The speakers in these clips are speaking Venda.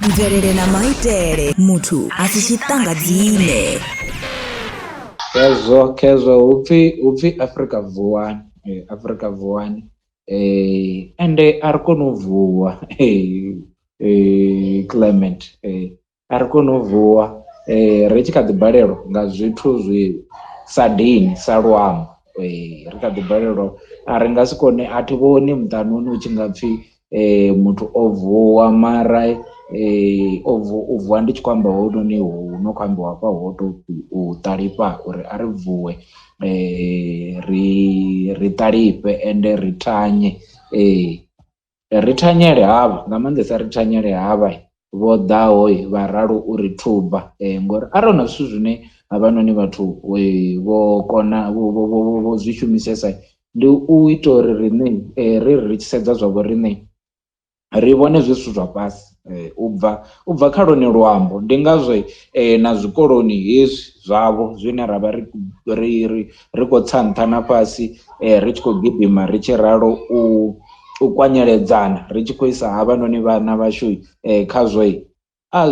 MveleleNaMaitele, Muṱa asi tshiṱangadzine. Kezwo upfi Afrika vuwani, Afrika vuwani. Ende ari kona u vuwa Clement, ari kona u vuwa ri tshi kha ḓi balelwa nga zwithu zwi sa dini sa Luambo, ri kha ḓi balelwa a ri nga si kone, a thi vhoni muṱani u tshi nga pfhi muthu o vuwa mara u vuwa ndi tshi khou amba hounoni hu no khou ambiwa hafha ho to u ṱalifha uri a ri vuwe ri ṱalifhe ende ri thanye, ri thanyele havha nga maanḓesa, ri thanyele havha vho ḓaho vha ralo uri thuba, ngori arali na zwithu zwine havhanoni vhathu vho kona vho zwi shumisesa ndi u ita uri riṋe ri tshi sedza zwavho riṋe ri vhone zwithu zwa fhasi, u bva kha lone luambo. Ndi ngazwo na zwikoloni hezwi zwavho zwine ra vha ri khou tsa nṱha na fhasi, ri tshi khou gidima ri tshi ralo u kwanyeledzana ri tshi khou isa havhanoni vhana vhashu khazwo a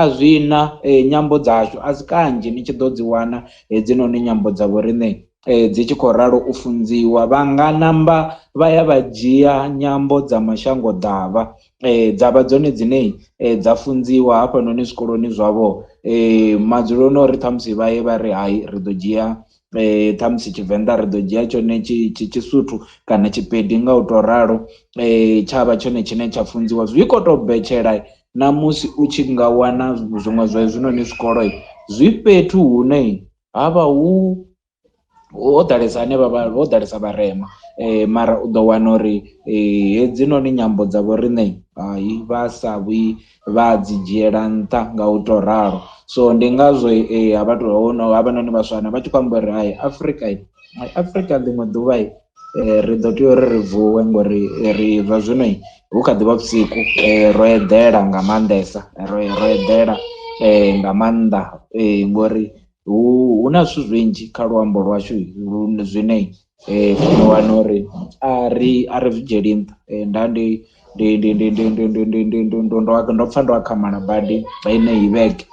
zwi na nyambo dzashu, a si kanzhi ni tshi ḓo dzi wana hedzinoni nyambo dzavho riṋe dzi tshi khou ralo u funziwa. Vha nga namba vha ya vha dzhia nyambo dza mashango ḓavha dzavha dzone dzine dza funziwa hafhanoni zwikoloni zwavho, madzuloni ori ṱhamusi vha ye vha ri hai ri ḓo dzhia ṱhamusi Tshivenḓa ri ḓo dzhia tshone Tshisuthu kana Tshipedi nga u to ralo, tshavha tshone tshine tsha funziwa. Zwi khou to betshela na musi u tshi nga wana zwiṅwe zwa hezwinoni zwikolo zwi fhethu hune havha ho ḓalesa ho ḓalesa vharema, mara u ḓo wana uri hedzinoni nyambo dzavho riṋe hai vha sa vhi vha dzi dzhiela nṱha nga u to ralo. So ndi ngazwo havhanoni vhaswana vha tshi khou amba uri hai Afrika ḽiṅwe ḓuvha ri ḓo tea uri ri vuwe ngori ri zwa zwino hu kha ḓivha vhusiku, ro eḓela nga maanḓesa, ro eḓela nga maanḓa, ngori hu na zwithu zwinzhi kha luambo lwashu zwine u wana uri a ri zwi dzhieli nṱha. Nda ndo pfha ndo akhamala badi heneyi vhege,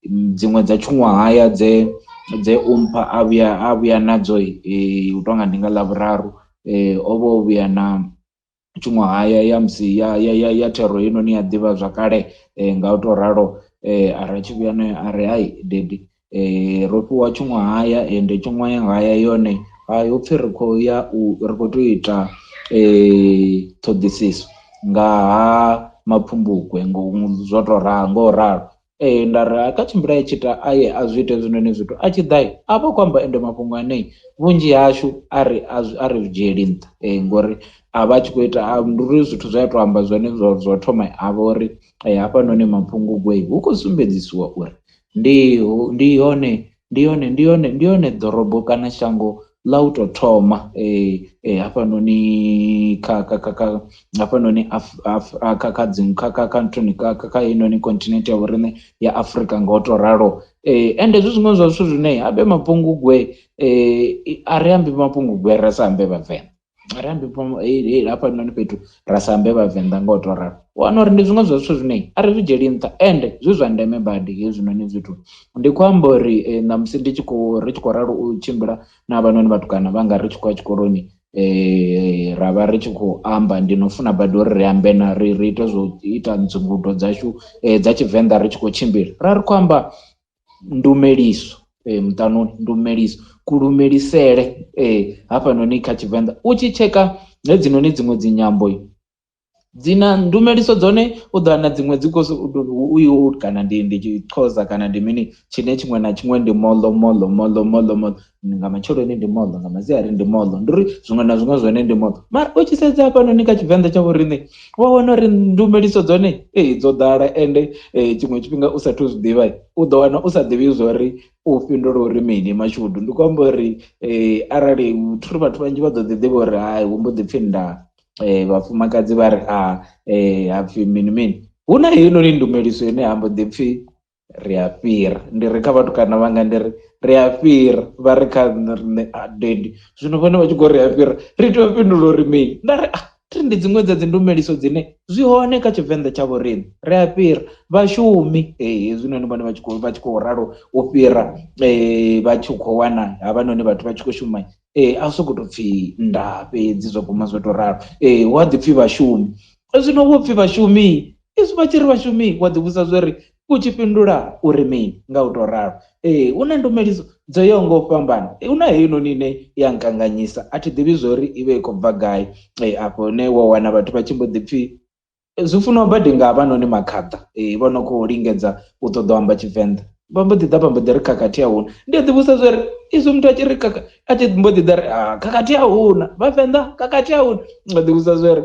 dziṅwe dza tshuṅwahaya dze umpha a vhuya nadzo u tonga ndi nga Ḽavhuraru, o vha o vhuya na tshuṅwahaya ya musi ya thero heinoni ya ḓivha zwakale nga u to ralo, ara tshi vhuya nayo a ri hai dedi ro fhiwa tshuṅwahaya ende tshuṅwahaya yone hai upfhi ri khou tea u ita ṱhoḓisiso nga ha mapfhumbugwe zwo to ngo ralo. Nda ri kha tshimbila i tshi ita aye a zwi ite hezwinoni zwithu a tshi ḓa a vha khou amba ende mafhungo ane vhunzhi hashu a ri zwi dzhieli nṱha, ngori a vha tshi khou ita ndi uri zwithu zwa to amba zwone zwa thoma a vha uri hafhanoni mapfhungugwe hu khou sumbedzisiwa uri ndi hone ḓorobo kana shango ḽa u to thoma hafhanoni hafhanoni kha heinoni continent ya vhoriṋe ya Afrika nga u to ralo. Ende zwiṅwe zwa zwithu zwine habe mapfhungugwe a ri ambi mapfhungugwe ra sa ambe Vhavenḓa, ri ambi hafhanoni fhethu ra sa ambe Vhavenḓa nga u to ralo. Wana uri ndi zwiṅwe zwa zwithu zwine a ri zwi dzhieli nṱha ende zwi zwa ndeme badi hezwinoni zwithu. Ndi khou amba uri ṋamusi ri tshi khou ralo u tshimbila na havhanoni vhatukana vhanga ri tshi khou ya tshikoloni, ra vha ri tshi khou amba ndi no funa badi uri ri ambe na ri ite zwo ita dzingudo dzashu dza Tshivenḓa ri tshi khou tshimbila ra ri khou amba ndumeliso muṱanoni, ndumeliso kulumelisele hafhanoni kha Tshivenḓa. U tshi tsheka hedzinoni dziṅwe dzi nyambo dzina ndumeliso dzone u ḓo wana dziṅwe dzi khou kana ndi Xhosa kana ndi mini, tshine tshiṅwe na tshiṅwe ndi moḽo nga matsheloni ndi moḽo, nga masiari ndi moḽo, ndi uri zwiṅwe na zwiṅwe zwone ndi moḽo. Mara u tshi sedza hafhanoni kha Tshivenḓa tsha vhoriṋe wa wana uri ndumeliso dzone dzo ḓala, ende tshiṅwe tshifhinga u sathu zwi ḓivha u ḓo wana u sa ḓivhi zwori u fhindula uri mini mashudu. Ndi khou amba uri arali vhathu vhanzhi vha ḓo ḓi ḓivha uri hai hu mbo ḓi pfhi nda vhafumakadzi vha ri hapfhi mini hu na heinoni ndumeliso ine ha mbo ḓi pfhi ri a fhira, ndi ri kha vhatukana vhanga ndi ri a fhira, vha ri kha dedi zwino vhone vha tshi khou ri a fhira ri tea u fhindula uri mini. Nda ri ndi dziṅwe dza dzi ndumeliso dzine zwi hone kha Tshivenḓa tsha vho riṋe. Ri a fhira vhashumi hezwinoni vhone vha tshi khou ralo u fhira vha tshi khou wana havhanoni vhathu vha tshi khou shuma a soko to pfhi nda fhedzi zwo guma zwo to ralo wa ḓi pfhi vhashumi. Zwino wo pfhi vhashumi izwi vha tshi ri vhashumi wa ḓi vhusa zwori u tshi fhindula uri mini nga u to ralo. Hu na ndumeliso dzo yaho nga u fhambana. Hu na heinoni ine ya nkanganyisa a thi ḓivhi zwori i vhe i khou bva gai afho hune wa wana vhathu vha tshi mbo ḓi pfhi zwi funa badi nga havhanoni makhaḓa vho no khou lingedza u ṱoḓa u amba Tshivenḓa vha mbo ḓi ḓa vha mbo ḓi ri khakhathi a huna. Ndi a ḓi vhusa zwori izwi muthu a tshi ri a tshi mbo ḓi ḓa ri khakhathi a huna vhavenḓa khakhathi a huna. Nga ḓi vhusa zwori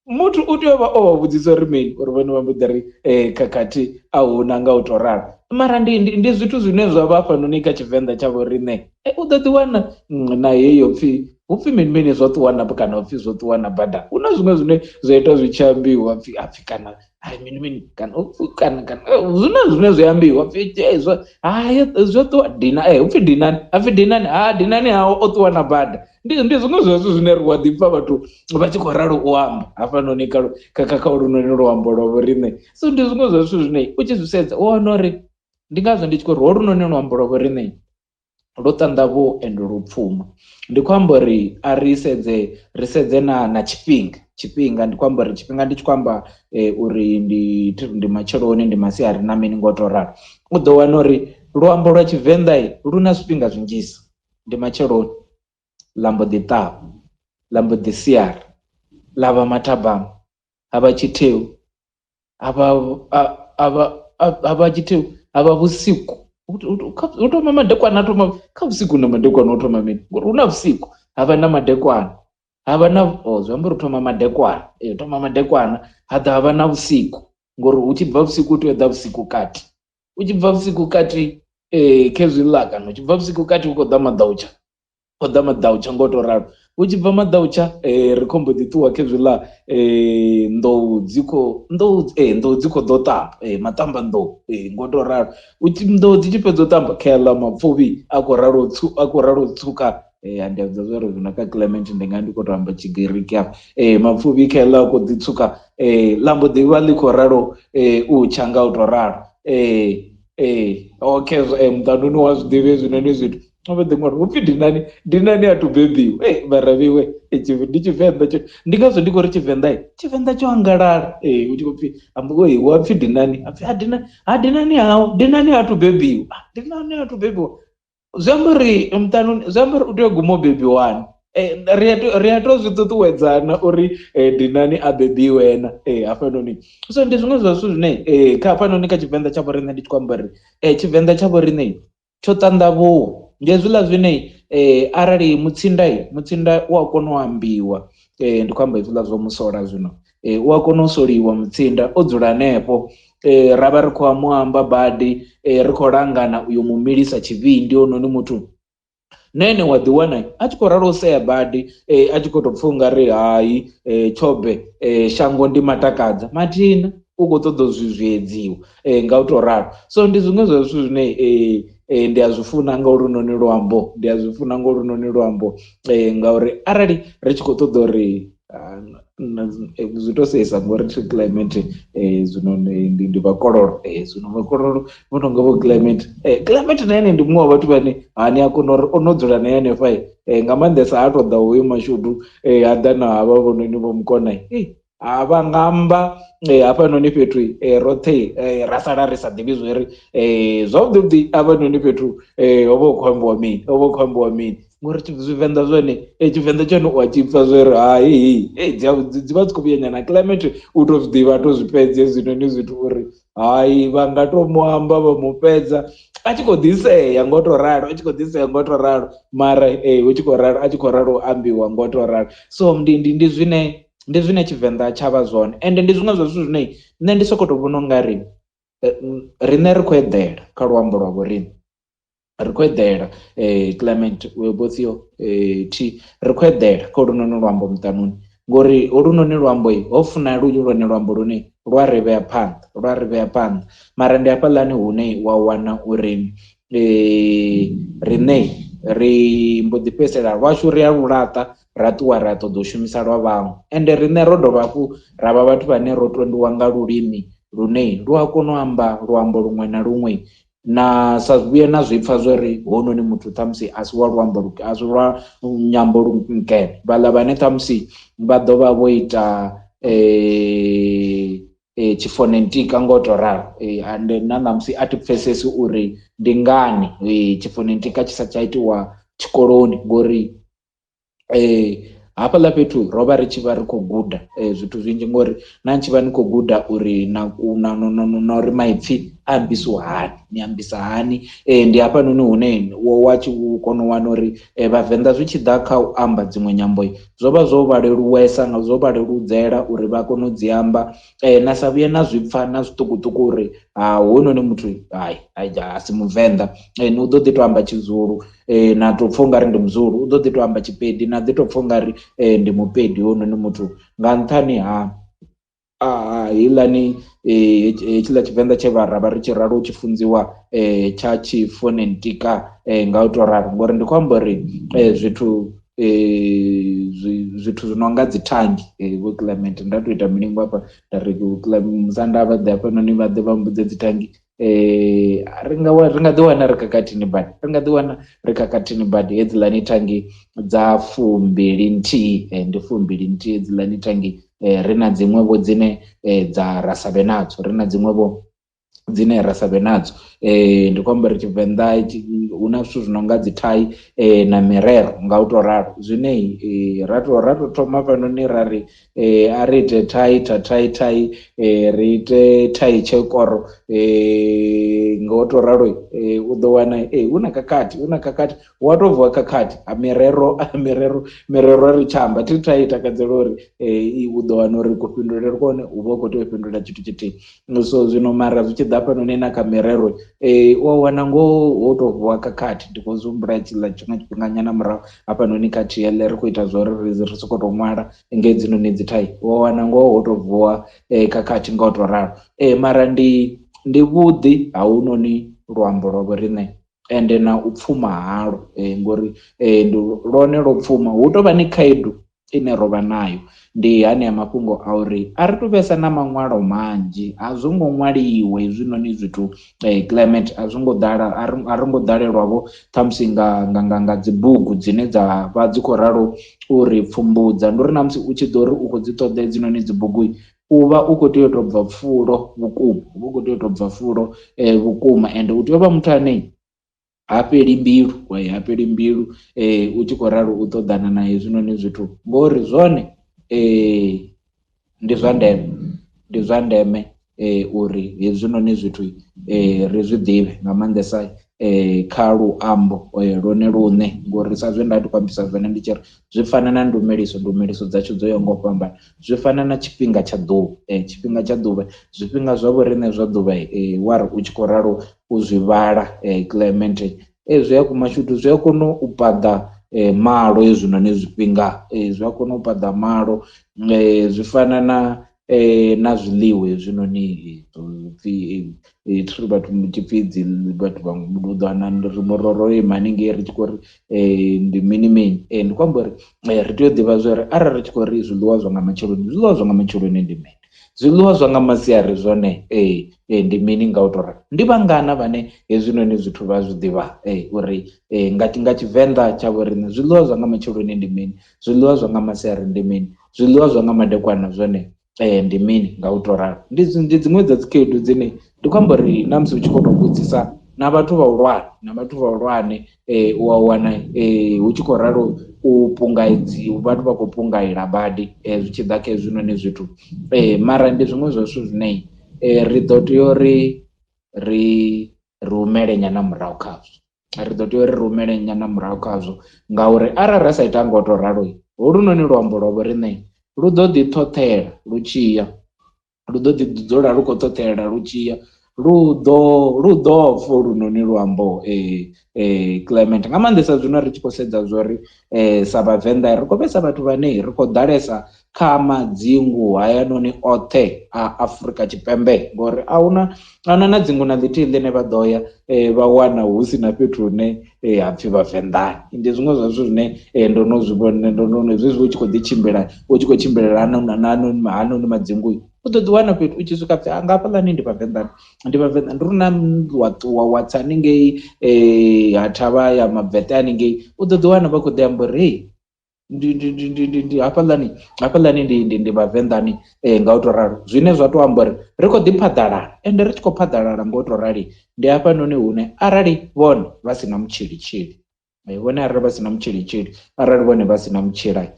muthu u tea u vha o vha vhudzisa uri mini uri vhone vha mbo ḓi ri khakhathi a huna nga u to ralo. Mara ndi zwithu zwine zwa vha hafhanoni kha Tshivenḓa tsha vho riṋe u ḓo ḓi wana na heyo pfhi hupfhi mini mini zwo ṱuwana kana upfhi zwo ṱuwana bada. Hu na zwiṅwe zwine zwa ita zwi tshi ambiwa pfhi kana mini mini kana zwina zwine zwi ambiwa pfhi zwo ṱuwa dina hupfhi dinani hapfhi dinani dinani hawo o ṱuwa na bada. Ndi zwiṅwe zwa zwithu zwine ri wa ḓi pfha vhathu vha tshi khou ralo u amba hafhanoni kha lunoni luambo lwa vho riṋe. So ndi zwiṅwe zwa zwithu zwine u tshi zwi sedza u wana uri ndi ngazwo ndi tshi khou ri holunoni luambo lwa vho riṋe lwo ṱanḓavhu ende lupfhuma. Ndi khou amba uri a ri sedze na tshifhinga ndi khou amba uri tshifhinga ndi tshi khou amba uri ndi matsheloni ndi masiari na mini ngo to ralo. U ḓo wana uri luambo lwa Tshivenḓa lu na zwifhinga zwinzhisa. Ndi matsheloni ḽa mbo ḓi ṱavha ḽa mbo ḓi siara ḽa vha mathabama ha vha tshitheu havha tshitheu havha vhusiku hu thoma madekwana a thoma kha vhusiku na madekwana o thoma mini ngori hu na vhusiku havha na madekwana havha na zwi amba uri thoma madekwana ha ḓa havha na vhusiku ngori hu tshi bva vhusiku u tea u ḓa vhusiku kati. U tshi bva vhusiku kati khezwiḽa kana u tshi bva vhusiku kati hu khou ḓa maḓautsha ngo to ralo. U tshi bva maḓautsha ri khombo ḓi ṱuwa khezwiḽa nḓou dzi khou ḓo ṱamba maṱamba nḓou ngo to ralo. Nḓou dzi tshi fhedza u ṱamba kheḽa mapfuvhi a khou ralo tsuka ndi a vhudza zwori zwino kha climate ndi nga ndi khou to amba Tshigiriki hafha mapfuvhi kheḽa a khou ḓi tsuka ḽa mbo ḓi vha ḽi khou ralo u tsha nga u to ralo. Okay muṱanduni wa zwiḓivhi hezwinoni zwithu a vha ḓi ṅwari hupfhi dinani a tu bebiwa vharavhiwe ndi Tshivenḓa tsho. Ndi ngazwo ndi khou ri Tshivenḓa tsho angalala u tshi khou pfhi hu apfhi dinani dinani hawo dinani a tu bebiwa dinani a tu bebiwa. Zwi amba uri muṱanuni zwi amba uri u tea u guma u bebiwana. Ri a to zwi ṱuṱuwedzana uri dinani a bebiwe na hafhanoni. So ndi zwiṅwe zwa zwithu zwine kha hafhanoni kha Tshivenḓa tsha vho riṋe ndi tshi khou amba uri Tshivenḓa tsha vho riṋe tsho ṱanḓavhuwa. Ndi hezwiḽa zwine arali mutsinda u a kona u ambiwa ndi khou amba hezwiḽa zwa musola zwino u a kona u soliwa mutsinda o dzula hanefho ra vha ri khou muamba badi ri khou langana uyo mumilisa tshivhindi hononi muthu na ene wa ḓi wana a tshi khou ralo u sea badi a tshi khou tou pfha u nga ri hayi tshobe shango ndi matakadza mathina u khou ṱoḓa zwi nga u tou ralo. So ndi zwiṅwe zwa zwithu zwine ndi a zwi funa nga lunoni luambo ngauri arali ri tshi khou ṱoḓa uri zwi to seisa ngori thi climate zwino ndi vhakololo zwino vhakololo vho no nga vho climate na ene ndi muṅwe wa vhathu vhane hani a kona uri ono dzula na hanefha nga maanḓesa ha to ḓa uyo mashudu ha ḓa na havha vhononi vho mukona vha nga amba hafhanoni fhethu roṱhe ra sala ri sa ḓivhi zwori zwavhuḓi hafhanoni fhethu ho vha hu khou ambiwa mini ngori Zwivenḓa zwone Tshivenḓa tshone u a tshi pfha zwori hayi dzi vha dzi khou vhuya nyana climate u to zwiḓivha to zwi fhedza hezwinoni zwithu uri hayi vha nga to mu amba vha mu fhedza a tshi khou ḓisea ngo to ralo mara hu tshi khou ralo a tshi khou ralo u ambiwa ngo to ralo. So ndi zwine Tshivenḓa tsha vha zwone ende ndi zwiṅwe zwa zwithu zwine nṋe ndi sokou tou vhona u nga ri riṋe ri khou eḓela kha luambo lwa vho riṋe ri khou eḓela Clement Webothiyo ri khou eḓela kha lunoni luambo muṱanuni ngori holunoni luambo ho funa lwone luambo lune lwa ri vhea phanḓa mara ndi hafhaḽani hune wa wana uri riṋe ri mbo ḓi fhedzisela lwashu ri a lu laṱa ra ṱuwa ra ṱoḓa u shumisa lwa vhaṅwe, ende riṋe ro dovha hafhu ra vha vhathu vhane ro tondiwa nga lulimi lune lu a kona u amba luambo luṅwe na luṅwe, na sa vhuye na zwipfa zwori hononi muthu ṱhamusi a si wa luambo a si lwa nyambo lunkene. Vhaḽa vhane ṱhamusi vha ḓo vha vho ita tshifonentika ngo to ralo, ande na ṋamusi a thi pfhesesi uri ndi ngani tshifonentika tshi sa tsha itiwa tshikoloni, ngori hafhaḽa fhethu ro vha ri tshi vha ri khou guda zwithu zwinzhi, ngori na tshi vha ni khou guda uri na uri maipfi a ambisiwa hani, ni ambisa hani. Ndi hafhanoni hune wa tshi kona u wana uri vhavenḓa zwi tshi ḓa kha u amba dziṅwe nyambo zwo vha zwo vha leluwesa, zwo vha leludzela uri vha kone u dzi amba, na sa vhuye na zwipfa na zwiṱukuṱuku uri hononi muthu a si muvenḓa, ni u ḓo ḓi to amba tshizulu, na to pfha ungari ndi muzulu, u ḓo ḓi to amba tshipedi, na ḓi to pfha ungari ndi mupedi hononi muthu, nga nṱhani ha heiḽani hetshiḽa Tshivenḓa tshe vha ri tshi ralo tshi funziwa tsha tshifonentika nga u to ralo, ngori ndi khou amba uri zwithu zwi no nga dzi thangi vho Clement, nda to ita milingo hafha nda ri musanda vha ḓe hafhanoni vha ḓe vha mbudze dzi thangi, ri nga ḓi wana ri khakhathini badi, hedziḽani thangi dza 21 ndi 21 hedziḽani thangi. Ri na dziṅwevho dzine dza ra savhe nadzo, ri na dziṅwevho dzine ra savhe nadzo, ndi khou amba ri Tshivenḓa hu na zwithu zwi no nga dzi thai na mirero nga u to ralo, zwine ra to thoma fhanoni ra ri a ri ite thai ri ite thai tshekoro, nga u to ralo u ḓo wana hu na khakhathi wa to vuwa khakhathi mirero ri tshamba thi thai takadzela uri u ḓo wana uri kufhindulele kone u vha u khou tea u fhindula tshithu tshithihi. So zwino mara zwi tshi ḓa hafhanoni na kha mirero u wana ngoho ho to vuwa khakhathi. Ndi khou zwi tshiḽa tshiṅwe tshifhinga nyana murahu hafhanoni kha TL ri khou ita zwori ri sokou tou ṅwala nge dzinoni dzi thai, u wana ngoho ho to vuwa khakhathi nga u to ralo. Mara ndi vhuḓi ha hunoni luambo lwa vho riṋe, ende na u pfuma halo, ngori ndi lwone lwo pfuma. Hu tou vha ni khaedu ine ro vha nayo, ndi hanea mafhungo a uri a ri tu vhesa na maṅwalo manzhi, a zwo ngo ṅwaliwe hezwinoni zwithu Clement, a zwo ngo ḓala, a ri ngo ḓalelwavho ṱhamusi nga dzi bugu dzine dza vha dzi khou ralo uri pfumbudza. Ndi uri na musi u tshi ḓo ri u khou dzi ṱoḓa hedzinoni dzi bugu, u vha u khou tea u tou bva fulo vhukuma, ende u tea u vha muthu ane ha fheli mbilu u tshi khou ralo u ṱoḓana na hezwinoni zwithu, ngori zwone ndi zwa ndeme uri hezwinoni zwithu ri zwi ḓivhe nga maanḓesa kha luambo lwone luṋe, ngori sa zwe nda ndi khou ambisa zwone ndi tshi ri zwi fana na ndumeliso dzashu dzo yaho nga u fhambana, zwi fana na tshifhinga tsha ḓuvha, zwifhinga zwa vho riṋe zwa ḓuvha wa ri u tshi khou ralo u zwi vhala Clement, zwi a mashudu zwi a kona u paḓa malo hezwinoni zwifhinga, zwi a kona u paḓa malo, zwi fana na zwiḽiwa hezwinoni pfhi vhathu tshipfi vhathu vhaṅwe u ḓo wana ri muroro haningei ri tshi khou ri ndi mini. Ndi khou amba uri ri tea u ḓivha zwori arali ri tshi khou ri zwiḽiwa zwa nga matsheloni ndi mini, zwiḽiwa zwa nga masiari zwone ndi mini nga u to ralo. Ndi vhangana vhane hezwinoni zwithu vha zwi ḓivha uri nga Tshivenḓa tsha vho riṋe zwiḽiwa zwa nga matsheloni ndi mini, zwiḽiwa zwa nga masiari ndi mini, zwiḽiwa zwa nga madekwana zwone ndi mini nga u to ralo. Ndi dziṅwe dza dzi khaedu dzine ndi khou amba uri na musi u tshi khou tou vhudzisa na vhathu vhahulwane u a wana hu tshi khou ralo vhathu vha khou pungaila badi zwi tshi ḓa kha hezwinoni zwithu, mara ndi zwiṅwe zwa zwithu zwine ri ḓo tea uri ri humele nyana murahu khazwo, ngauri arali ra sa ita nga u to ralo holunoni luambo lwa vho riṋe lu ḓo ḓi ṱhoṱhela lu ḓo ḓi dzula lu khou ṱhoṱhela lu tshiya, lu ḓo pfha lunoni luambo Clement, nga maanḓesa zwino ri tshi khou sedza zwori sa vhavenḓa ri khou vhesa vhathu vhane ri khou ḓalesa kha madzingu hayanoni oṱhe a Afrika Tshipembe, ngori ahuna na dzingu na ḽithihi ḽine vha ḓo ya vha wana hu si na fhethu hune hapfhi Vhavenḓani. Ndi zwiṅwe zwa zwithu zwine ndo no zwi vhona, zwezwi u tshi khou ḓi tshimbila u tshi khou tshimbilela hanoni madzingu, u ḓo ḓi wana fhethu u tshi swika pfhi nga hafhaḽani ndi Vhavenḓani, ndi Vhavenḓa. Ndi uri na wa ṱuwa wa tsa haningei ha Thavha ya Mabvete haningei, u ḓo ḓi wana vha khou ḓi amba uri hei ndi hafhaḽani ndi Vhavenḓani nga u to ralo, zwine zwa to amba uri ri khou ḓi phaḓalala. Ende ri tshi khou phaḓalala nga u to rali, ndi hafhanoni hune arali vhone vha si na mutshilitshili, vhone arali vha si na mutshilitshili, arali vhone vha si na mutshila,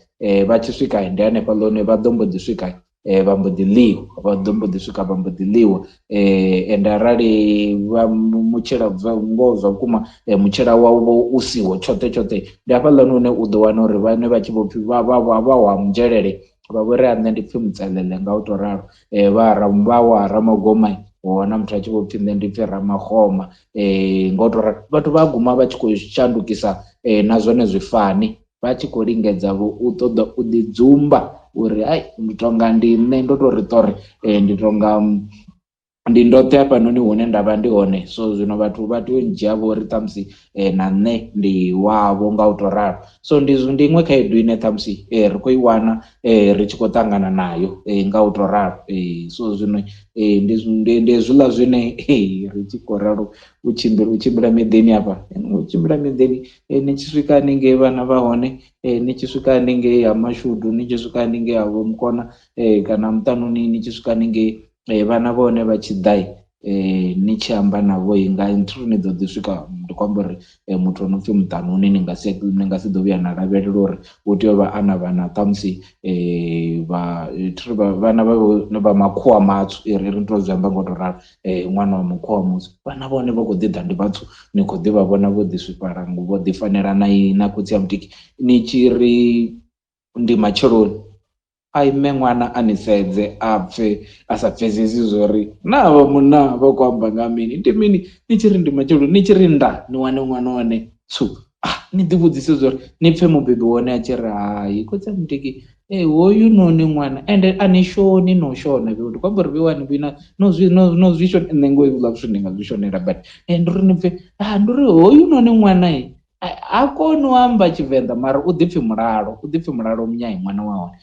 vha tshi swika ndi hanefhaḽa hune vha ḓo mbo ḓi swika vha mbo ḓi ḽiwa, vha ḓo mbo ḓi swika vha mbo ḓi ḽiwa. Ende arali vha mutshila ngoho zwa vhukuma mutshila wavho u siho tshoṱhe, ndi hafhaḽani hune u ḓo wana uri vhane vha tshi vho pfhi vha wa muzhelele vha vho ri nṋe ndi pfhi Mutselele nga u to ralo, vha wa Ramagoma, wa wana muthu a tshi vho pfhi nṋe ndi pfhi Ramakgoma, nga u to ralo. Vhathu vha guma vha tshi khou shandukisa na zwone zwifani, vha tshi khou lingedza u ṱoḓa u ḓi dzumba uri hai ndi tonga ndi nṋe ndo to ri ṱori ndi tonga ndi ndoṱhe hafhanoni hune ndavha ndi hone. So zwino vhathu vha tea u dzhia vho ri ṱhamusi na nṋe ndi wavho nga u to ralo. So ndi iṅwe khaedu ine ṱhamusi ri khou i wana ri tshi khou ṱangana nayo nga u to ralo. So zwino ndi hezwiḽa zwine ri tshi khou ralo u tshimbila miḓini hafha, u tshimbila miḓini ni tshi swika haningei vhana vha hone, ni tshi swika haningei ha Mashudu, ni tshi swika haningei ha Vho Mukona kana Muṱanuni, ni tshi swika haningei vhana vhone vha tshi ḓa ni tshi amba navho nga nthu ni ḓo ḓi swika, ndi khou amba uri muthu o no pfhi Muṱanuni ni nga si ḓo vhuya na lavhelela uri u tea u vha ana vhana ṱhamusi vhana vha makhuwa matswu, ri to zwi amba nga u to ralo, ṅwana wa makhuwa mutswu. Vhana vhone vha khou ḓi ḓa ndi vhatswu, ni khou ḓi vha vhona vho ḓi swifhala, vho ḓi fanela na khotsi ya mutiki, ni tshi ri ndi matsheloni, a ime ṅwana a ni sedze a pfhe a sa pfhesesi zwori na vha munna vha khou amba nga mini, ndi mini, ni tshi ri ndi matshelo, ni tshi ri nda ni wane ṅwana wane tsu, ni ḓi vhudzise zwori ni pfhe mubebi wone a tshi ri hai khotsi ya mutiki hoyu noni ṅwana, ende a ni shoni no shona, ndi khou amba uri vheiwani vhina no zwi shona, nṋe ngo hezwiḽa zwithu ndi nga zwi shonela, but ndi uri ni pfhe ndi uri hoyu noni ṅwana ha koni u amba Tshivenḓa mara u ḓi pfhi mulalo munyai ṅwana wa hone,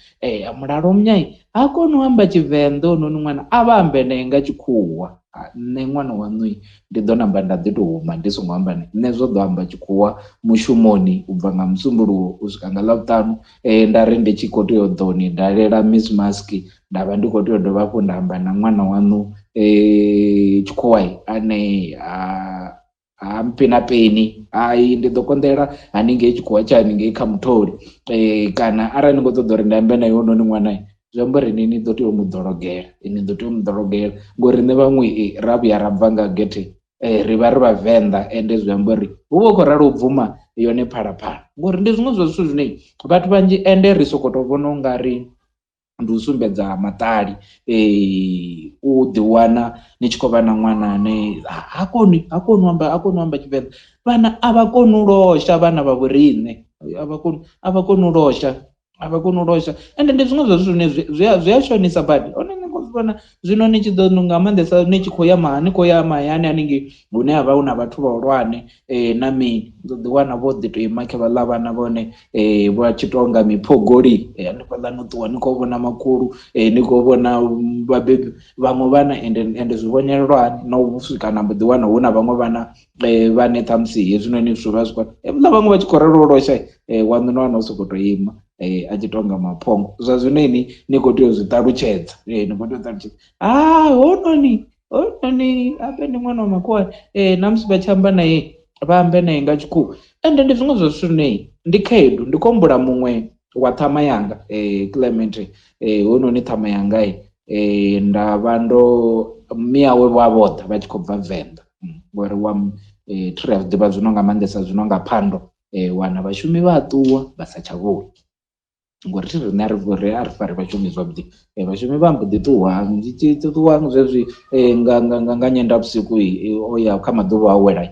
mulalo munyai ha koni u amba Tshivenḓa hononi ṅwana, a vha ambe nae nga tshikhuwa. Nṋe ṅwana waṋu ndi ḓo namba nda ḓi to huma ndi songo amba nṋe zwo ḓo amba tshikhuwa mushumoni u bva nga Musumbuluwo u swika nga Ḽavhuṱanu, nda ri ndi tshi khou tea u ḓo ni dalela Miss Mask, nda vha ndi khou tea u dovha hafhu nda amba na ṅwana waṋu tshikhuwa ane ha mpina peni, hai ndi ḓo konḓela haningei tshikhuwa tsha haningei kha Mutholi, kana arali ni khou ṱoḓa uri ndi ambe naye hononi ṅwana, zwi amba uri ni ḓo tea u mu ḓologela, ngori nṋe vhaṅwe ra vhuya ra bva nga gethe ri vha ri Vhavenḓa, ende zwi amba uri hu vha hu khou ralo u bvuma yone phalaphala, ngori ndi zwiṅwe zwa zwithu zwine vhathu vhanzhi ende ri sokou tou vhona u nga ri ndi u sumbedza maṱali, u ḓi wana ni tshi khou vha na ṅwana ane ha koni u amba Tshivenḓa. Vhana a vha koni u losha, vhana vha vhoriṋe a vha koni u losha, ende ndi zwiṅwe zwa zwithu zwine zwi a shonisa badi. One ni khou zwi vhona zwino ni tshi ḓo nga maanḓesa ni tshi khou ya mahayani haningei hune havha hu na vhathu vhahulwane na mini, ḓo ḓi wana vho ḓi to ima kha vhaḽa vhana vhone vha tshi tonga miphogoli hanefhaḽa no ṱuwa ni khou vhona makhulu, ni khou vhona vhabebi vhaṅwe vhana, ende zwi vhonyelelwa na u swika na mbo ḓi wana hu na vhaṅwe vhana vhane ṱhamusi hezwinoni zwithu vha zwikona vhaḽa vhaṅwe vha tshi khou ralo losha waṋu no wana u sokou to ima a tshi tonga maphongo. Zwa zwino ni khou tea u zwi ṱalutshedza, ni khou tea u ṱalutshedza hononi ape ndi ṅwana wa makhuwa, na musi vha tshi amba naye vha ambe naye nga tshikhuwa, ende ndi zwiṅwe zwa zwithu zwine ndi khaedu. Ndi khou humbula muṅwe wa ṱhama yanga Clement, hononi ṱhama yanga nda vha miawe vha vhoḓa vha tshi khou bva Venḓa, ngori wa tri a zwi ḓivha zwino nga maanḓesa zwino nga Phando, wana vhashumi vha ṱuwa vha sa tsha vhuya, ngori thi riṋe a ri fari vhashumi zwavhuḓi, vhashumi vha mbo ḓi ṱuwa tshi ṱuwa zwezwi nga nyendavhusiku o ya kha maḓuvha a wela,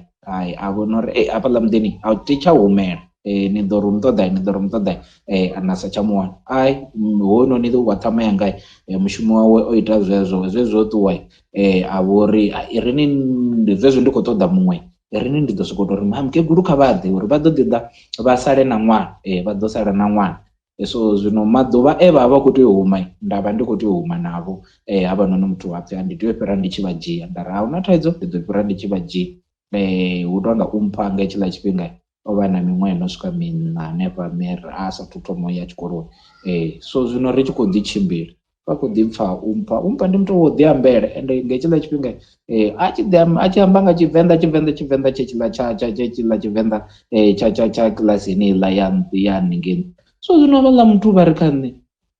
a vhona uri hafhaḽa muḓini a thi tsha humela, ni ḓo ri muṱoḓai ana sa tsha muwana ai hoyunoni wa ṱhama yanga mushumo wawe o ita zwezwo ṱuwa a vhori rini zwezwo ndi khou ṱoḓa muṅwe rini ndi ḓo sokou tou ri mukegulu kha vha ḓe uri vha ḓo ḓi ḓa vha sale na ṅwana vha ḓo sala na ṅwana. So zwino maḓuvha vha vha khou tea u huma ndavha ndi khou tea u huma navho havhanoni muthu wapfhi ndi tea u fhira ndi tshi vha dzhia ndari ahuna thaidzo ndi ḓo fhira ndi tshi vha dzhia hu tonga mpha nga hetshiḽa tshifhinga o vha na miṅwaha no swika hanefha miri a sathu thoma ya tshikoloni. So zwino ri tshi khou ḓi tshimbila vha khou ḓi pfha umpha ndi muthu wo ḓi ambele ende nga hetshiḽa tshifhinga a tshi amba nga Tshivenḓa tshetshiḽa Tshivenḓa tsha kilasini iḽa ya haningeni. So zwino havhaḽa muthu vha ri kha nṋe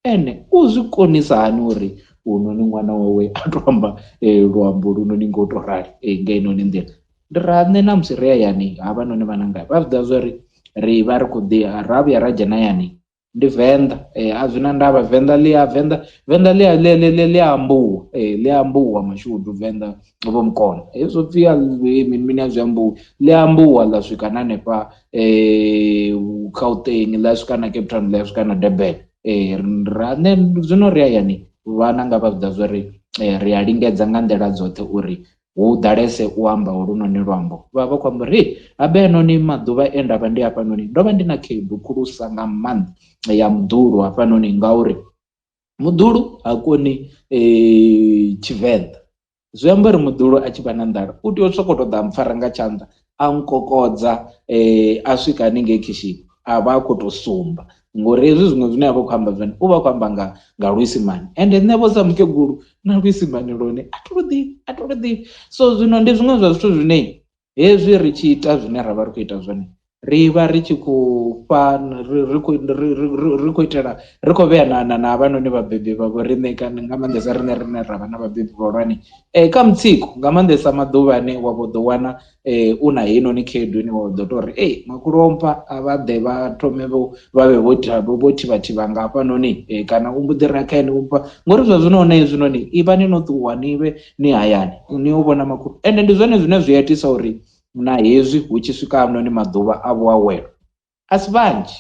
ene u zwi konisa hani uri unoni ṅwana wawe a to amba luambo lunoni ngo to rali nga inoni nḓila. Ndi ra nṋe na musi ri hayani havhanoni vhananga vha zwiḓivha zwori ri vha ri khou ḓi ra vhuya ra dzhena hayani ndi Venḓa a zwina ndavha Venḓa ḽi a ambuwa mashudu Venḓa vho mukona hezwo pfhi mini a zwi ambuwa ḽi ambuwa ḽa swika na hanefha Gauteng ḽa swika na Cape Town ḽa swika na Durban. Ra nṋe zwino ri hayani vhananga vha zwiḓivha zwori ri a lingedza nga nḓila dzoṱhe uri hu ḓalese u amba holunoni luambo vha khou amba uri habe noni maḓuvha ndavha ndi hafhanoni ndo vha ndi na khaedu khulusa nga maanḓa ya muḓulu hafhanoni ngauri muḓulu ha koni Tshivenḓa zwi amba uri muḓulu a tshi vha na nḓala u tea u sokou tou ḓa mpfara nga tshanḓa a nkokodza a swika haningei khishini a vha a khou tou sumba ngori hezwi zwiṅwe zwine a vha khou amba zwone u vha khou amba nga luisimane ende nṋe vho sa mukegulu na luisimane lone a thi lu ḓivhi. So zwino ndi zwiṅwe zwa zwithu zwine hezwi ri tshi ita zwine ra vha ri khou ita zwone ri vha ri tshi khou fha ri khou itela ri khou vhea na havhanoni vhabebi vha vho riṋe kana nga maanḓesa riṋe ra vha na vhabebi vhahulwane kha mutsiko nga maanḓesa maḓuvha ane wa vho ḓo wana u na heinoni khaedu ine wa ḓo tou ri makhulu o mpha a vha ḓe vha thome vha vhe vho thivhathivha nga hafhanoni kana u mbo ḓi rakha ene u mpha ngori zwa zwino hone hezwinoni i vha ni no ṱuwa ni vhe ni hayani ni u vhona makhulu ende ndi zwone zwine zwi a itisa uri na hezwi hu tshi swika hanoni maḓuvha a vhuawelo a si vhanzhi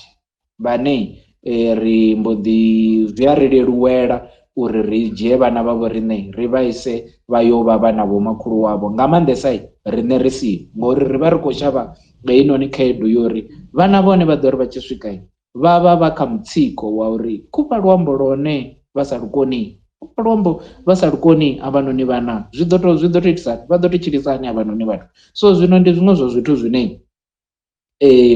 vhane ri mbo ḓi zwi a ri leluwela uri ri dzhie vhana vha vho riṋe ri vha ise vha yo vha vha na vho makhulu wavho nga maanḓesa riṋe ri si ngori ri vha ri khou shavha heinoni khaedu yori vhana vhone vha ḓo ri vha tshi swika vha vha vha kha mutsiko wa uri khuvha luambo lwone vha sa lukoni luambo vha sa lukoni havhanoni vhana zwi ḓo to itisa vha ḓo to tshilisani havhanoni vhathu. So zwino ndi zwiṅwe zwa zwithu zwine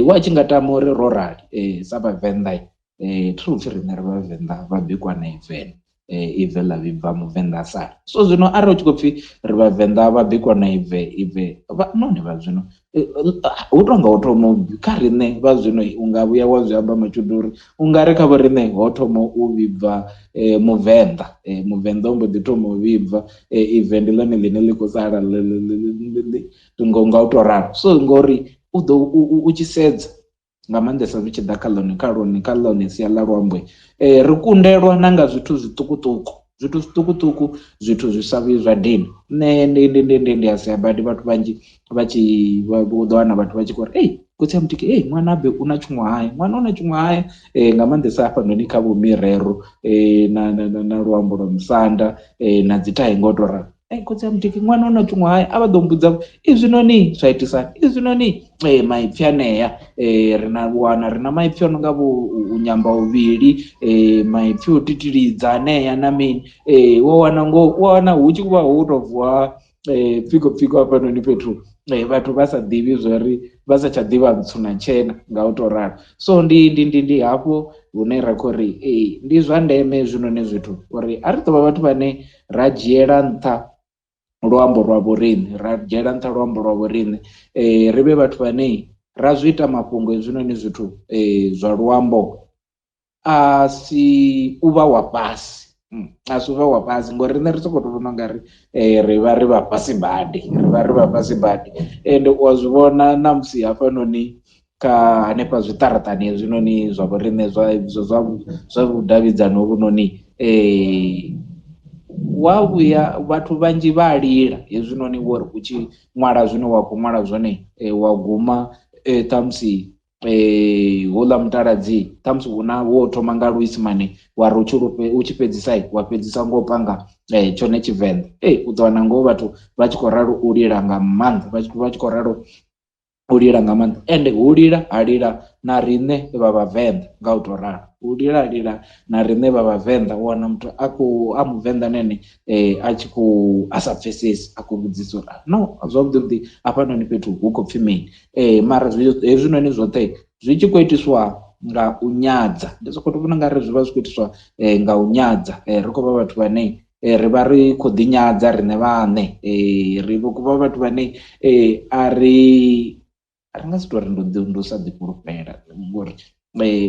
wa tshi nga tama uri ro rali sa vhavenḓa thi upfhi riṋe ri vha vhavenḓa vha bikwa na ive ḽa vhibva muvenḓa a sala. So zwino arali hu tshi khou pfhi ri vhavenḓa vha bikwa na ive none vha zwino hu tonga ho thoma kha riṋe vha zwino u nga vhuya wa zwi amba matshudu uri u nga ri kha vho riṋe ho thoma u vhibva muvenḓa u mbo ḓi thoma u vhibva ive ndi ḽone ḽine ḽi khou sala nga u tou ralo. So ngori u tshi sedza nga maanḓesa zwi tshi ḓa kha ḽone sia ḽa luambo ri kundelwa na nga zwithu zwiṱukuṱuku zwithu zwi sa vhuyi zwa dina. Nṋe ndi a sea badi vhathu vhanzhi vha tshi ḓo wana vhathu vha tshi khou ri kotsi ya mutiki ṅwana abe u na tshiṅwahaya ṅwana u na tshiṅwahaya nga maanḓesa hafhanoni kha vho mirero na luambo lwa musanda na dzi thai ngo tou ralo kotsi ya mutiki ṅwana u na tshiṅwahaya a vha ḓo mbudza izwinoni zwa itisani izwinoni maipfhi anea ri na maipfhi o no nga u nyamba uvhili maipfhi o titilidza anea na mini wa wana hu tshi vha hu tou vuwa pfiko hafhanoni fhethu vhathu vha sa ḓivhi zwori vha sa tsha ḓivha ntsu na tshena nga u tou ralo. So ndi hafho hune ra khou ri ndi zwa ndeme zwinoni zwithu uri a ri ḓo vha vhathu vhane ra dzhiela nṱha luambo lwa vhoriṋe ri vhe vhathu vhane ra zwi ita mafhungo hezwinoni zwithu zwa luambo a si u vha wa fhasi ngori riṋe ri sokou tou vhona ungari ri vha ri vha fhasi badi ende u a zwi vhona na musi hafhanoni kha hanefha zwiṱaraṱani hezwinoni zwa vhoriṋe zwa vhudavhidzano hovhunoni wa vhuya vhathu vhanzhi vha a lila hezwinoni wori u tshi ṅwala zwine wa khou ṅwala zwone wa guma ṱhamusi houḽa mutaladzi ṱhamusi una wo thoma nga luisimane wa ri u tshi fhedzisa wa fhedzisa ngo panga tshone Tshivenḓa. U ḓo wana ngoho vhathu vha tshi khou ralo u lila nga maanḓa, vha tshi khou ralo u lila nga maanḓa, ende hu lila ha lila na riṋe vha Vhavenḓa nga u tou ralo, hu lila na riṋe vha Vhavenḓa. U wana muthu a Muvenḓa nene a sa pfhesesi, a khou vhudzisa uri no zwavhuḓi hafhanoni fhethu hu khou pfhi mini. Mara hezwinoni zwoṱhe zwi tshi khou itiswa nga u nyadza, ndi sokou vhona nga ri zwi vha zwi khou itiswa nga u nyadza. Ri khou vha vhathu vhane ri vha ri khou ḓi nyadza riṋe vhaṋe, ri khou vha vhathu vhane a ri nga si tou ri ndo sa ḓifhulufhela, ngori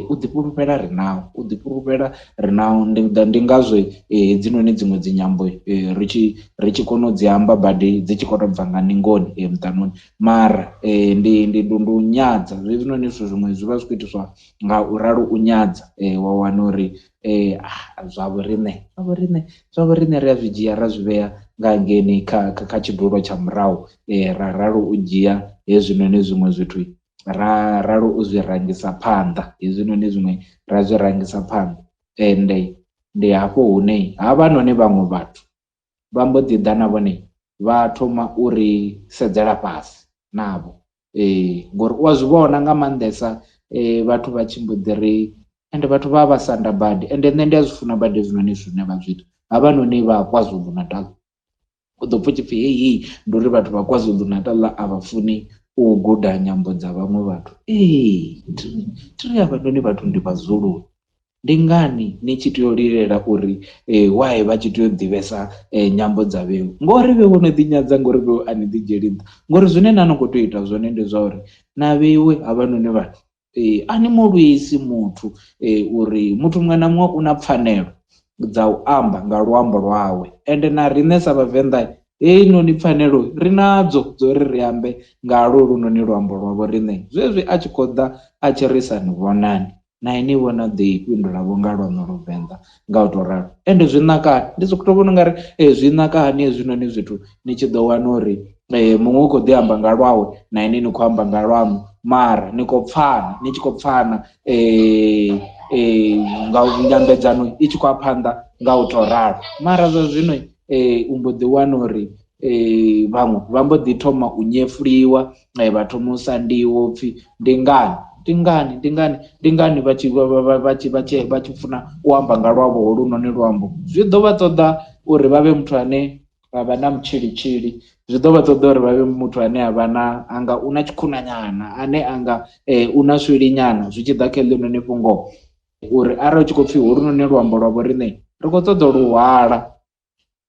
u ḓifhulufhela ri naho, u ḓifhulufhela ri naho. Ndi ngazwo hedzinoni dziṅwe dzinyambo ri tshi kona u dzi amba badi dzi tshi kho to bva nga ningoni muṱanoni. Mara ndi u nyadza, hezwinoni zwithu zwiṅwe zwi vha zwi khou itiswa nga u ralo u nyadza. Wa wana uri zwavho riṋe ri a zwi dzhia ra zwi vhea nga ngeni kha tshidulo tsha murahu, ra ralo u dzhia hezwinoni zwiṅwe zwithu ra ralo u zwi rangisa phanḓa, hezwinoni zwiṅwe ra zwi rangisa phanḓa. Ende ndi hafho hune havhanoni vhaṅwe vhathu vha mbo ḓi ḓa na vhone vha thoma u ri sedzela fhasi navho, ngori u a zwi vhona nga maanḓesa vhathu vha tshi mbo ḓi ri, ende vhathu vha vha sanda badi. Ende nṋe ndi a zwi funa badi hezwinoni zwine vha zwi ita. Havhanoni vha KwaZulu Natal, u ḓo pfha tshipfi heyi ndi uri vhathu vha KwaZulu Natal a vha funi u guda nyambo dza vhaṅwe vhathu. Tiri havhanoni vhathu ndi vhaZulu, ndi ngani ni tshi tea u lilela uri why vha tshi tea u ḓivhesa nyambo dza vheu? Ngori vheiwe no ḓi nyadza, ngori vheu a ni ḓi dzhieli nṱha, ngori zwine na no khou tea u ita zwone ndi zwa uri na vheiwe havhanoni vhathu a ni mu lwisi muthu, uri muthu muṅwe na muṅwe u na pfhanelo dza u amba nga luambo lwawe. Ende na riṋe sa Vhavenḓa heinoni pfhanelo ri nadzo dzo ri ri ambe nga lunoni luambo lwavho riṋe. Zwezwi a tshi khou ḓa a tshi ri sa ni vhonani, na ini vhona ḓi fhindula vho nga lwano Luvenḓa nga u tou ralo. Ende zwi naka, ndi sokou vhona ungari zwi naka hani hezwinoni zwithu ni tshi ḓo wana uri muṅwe u khou ḓi amba nga lwawe na ini ni khou amba nga lwamu, mara ni khou pfhana, ni tshi khou pfhana nga nyambedzano i tshi khou phanḓa nga u tou ralo. Mara zwa zwino u mbo ḓi wana uri vhaṅwe vha mbo ḓi thoma u nyefuliwa, vha thoma u sandiwa upfhi ndi ngani vha tshi funa u amba nga lwavho holunoni luambo. Zwi ḓo vha ṱoḓa uri vha vhe muthu ane a vha na mutshilitshili, zwi ḓo vha ṱoḓa uri vha vhe muthu ane a vha na anga una tshikhuna nyana, ane anga una swili nyana zwi tshi ḓa kha ḽinoni fhungo, uri arali u tshi khou pfhi holunoni luambo lwavho riṋe ri khou ṱoḓa lu hwala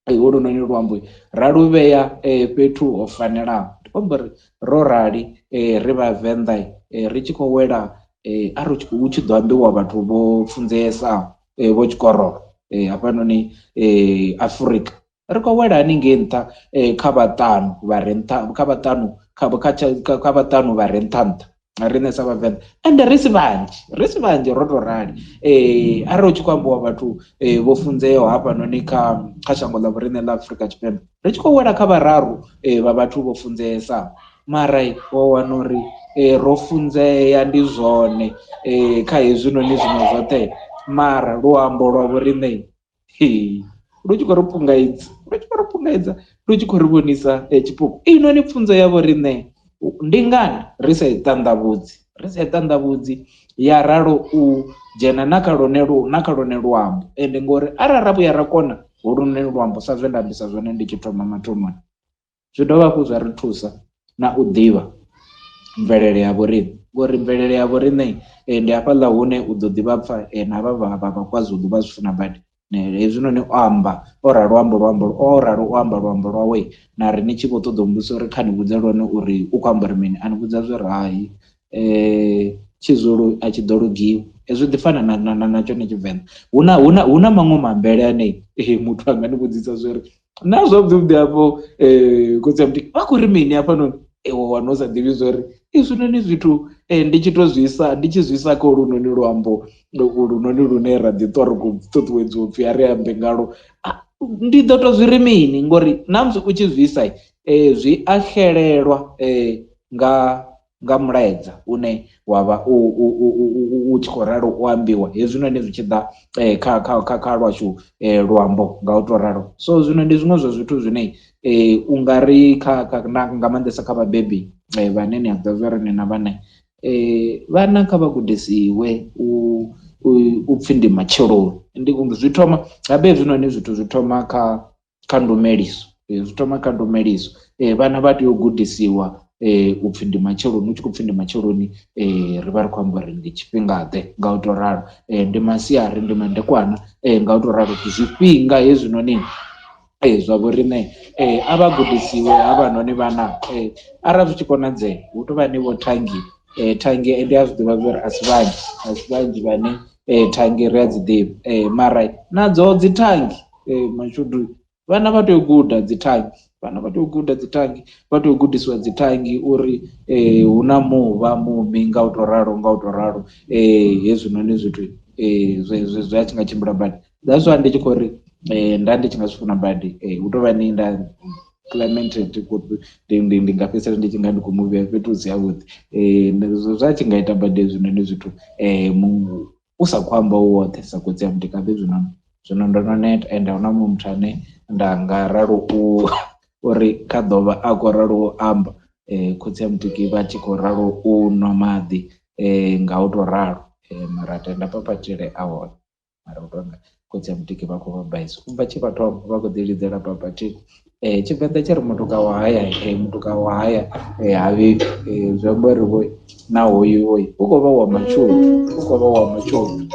holunoni luambo ra lu vhea fhethu ho fanelaho. Ndi khou amba uri ro rali ri Vhavenḓa ri tshi khou wela arali hu tshi ḓo ambiwa vhathu vho funzesaho vho tshikorodo hafhanoni Afrika, ri khou wela haningei nṱha kha vhaṱanu vha re nṱha, kha vhaṱanu vha re nṱha riṋe sa Vhavenḓa. Ende ri si vhanzhi ro tou rali, arali hu tshi khou ambiwa vhathu vho funzeaho hafhanoni kha shango ḽa vhoriṋe ḽa Afrika Tshipembe, ri tshi khou wela kha vhararu vha vhathu vho funzeaho. Mara wo wana uri ro funzea ndi zwone kha hezwinoni zwiṅwe zwoṱhe, mara luambo lwa vhoriṋe lu tshi khou ri pungaidza, lu tshi khou ri vhonisa tshipuku. Inoni pfunzo ya vhoriṋe ndi ngani ri sa ṱanḓavhudzi ya ralo u dzhena na kha lone luambo. Ende ngori arali ra vhuya ra kona holunoni luambo, sa zwe nda ambisa zwone ndi tshi thoma mathomoni, zwi dovha hafhu zwa ri thusa na u ḓivha mvelele ya vhoriṋe, ngori mvelele ya vhoriṋe ndi hafhaḽa hune u ḓo ḓivha pfha na vha KwaZulu vha zwi funa badi. Hezwinoni o amba o ralo u amba luambo lwawe, na ri ni tshi vho ṱoḓa u mbudzisa uri kha ni vhudze lwone uri u khou amba uri mini, a ni vhudza zwi ri hayi tshizulu a tshi ḓo lugiwa. Zwi ḓi fana na tshone Tshivenḓa, hu na maṅwe mambele ane muthu anga ni vhudzisa zwori na zwavhuḓi hafho khotsi ya muti vha khou ri mini hafhanoni, wo wana u sa ḓivhi zwori hezwinoni zwithu ndi tshi zwisa kha holunoni luambo lunoni lune ra ḓi ṱwa ri khou ṱuṱuwedziwa upfhi a ri ambe ngalo, ndi ḓo tou zwi ri mini, ngori na musi u tshi zwisa zwi a xelelwa nga nga mulaedza une wavha u tshi khou ralo u ambiwa hezwinoni zwi tshi ḓa kha lwashu luambo nga u to ralo. So zwino ndi zwiṅwe zwa zwithu zwine u nga ri nga maanḓesa kha vhabebi vhane ni a ḓivha zwori ni na vhana vhana kha vha gudisiwe u pfhi ndi matshelo. Zwi thoma habe hezwinoni zwithu zwi thoma kha ndumeliso, zwi thoma kha ndumeliso. Vhana vha tea u gudisiwa u pfhi ndi matsheloni, u tshi khou pfhi ndi matsheloni ri vha ri khou amba uri ndi tshifhingaḓe nga u to ralo, ndi masiari, ndi madekwana nga u to ralo. Zwifhinga hezwinoni zwa vho riṋe a vha gudisiwe havhanoni vhana arali zwi tshi konadzea hu tou vha ni vho thangi ende a zwi ḓivha zwori a si vhanzhi vhane thangi ri a dzi ḓivha mara nadzo dzi thangi mashudu vhana vha tea u guda dzi thangi, vhana vha tea u guda dzi thangi, vha tea u gudisiwa dzi thangi uri hu na muvha mumi nga u to ralo hezwinoni zwithu zwi a tshi nga tshimbila badi. That's why ndi tshi khou ri nda ndi tshi nga zwi funa badi hu tou vha ni nda Clemented ndi nga fhedzisela ndi tshi nga ndi khou muvhea fhethu hu si havhuḓi zwa tshi nga ita badi hezwinoni zwithu u sa khou amba u woṱhe sa khotsi ya mutikaḓe zwino ndo no neta ende ahuna muṅwe muthu ane nda nga ralo uri kha ḓovha a khou ralo u amba khotsi ya mutiki vha tshi khou ralo u nwa maḓi nga u to ralo mara tenda papatele a hone mara u tonga khotsi ya mutiki vha khou vha baisa u bva tshi vha thoma vha khou ḓi lidzela papatele. Tshivenḓa tshi ri mutuka wa haya mutuka wa haya havhi zwi amba uri vho na hoyu hoyu u khou vha wa matshudu, u khou vha wa matshudu.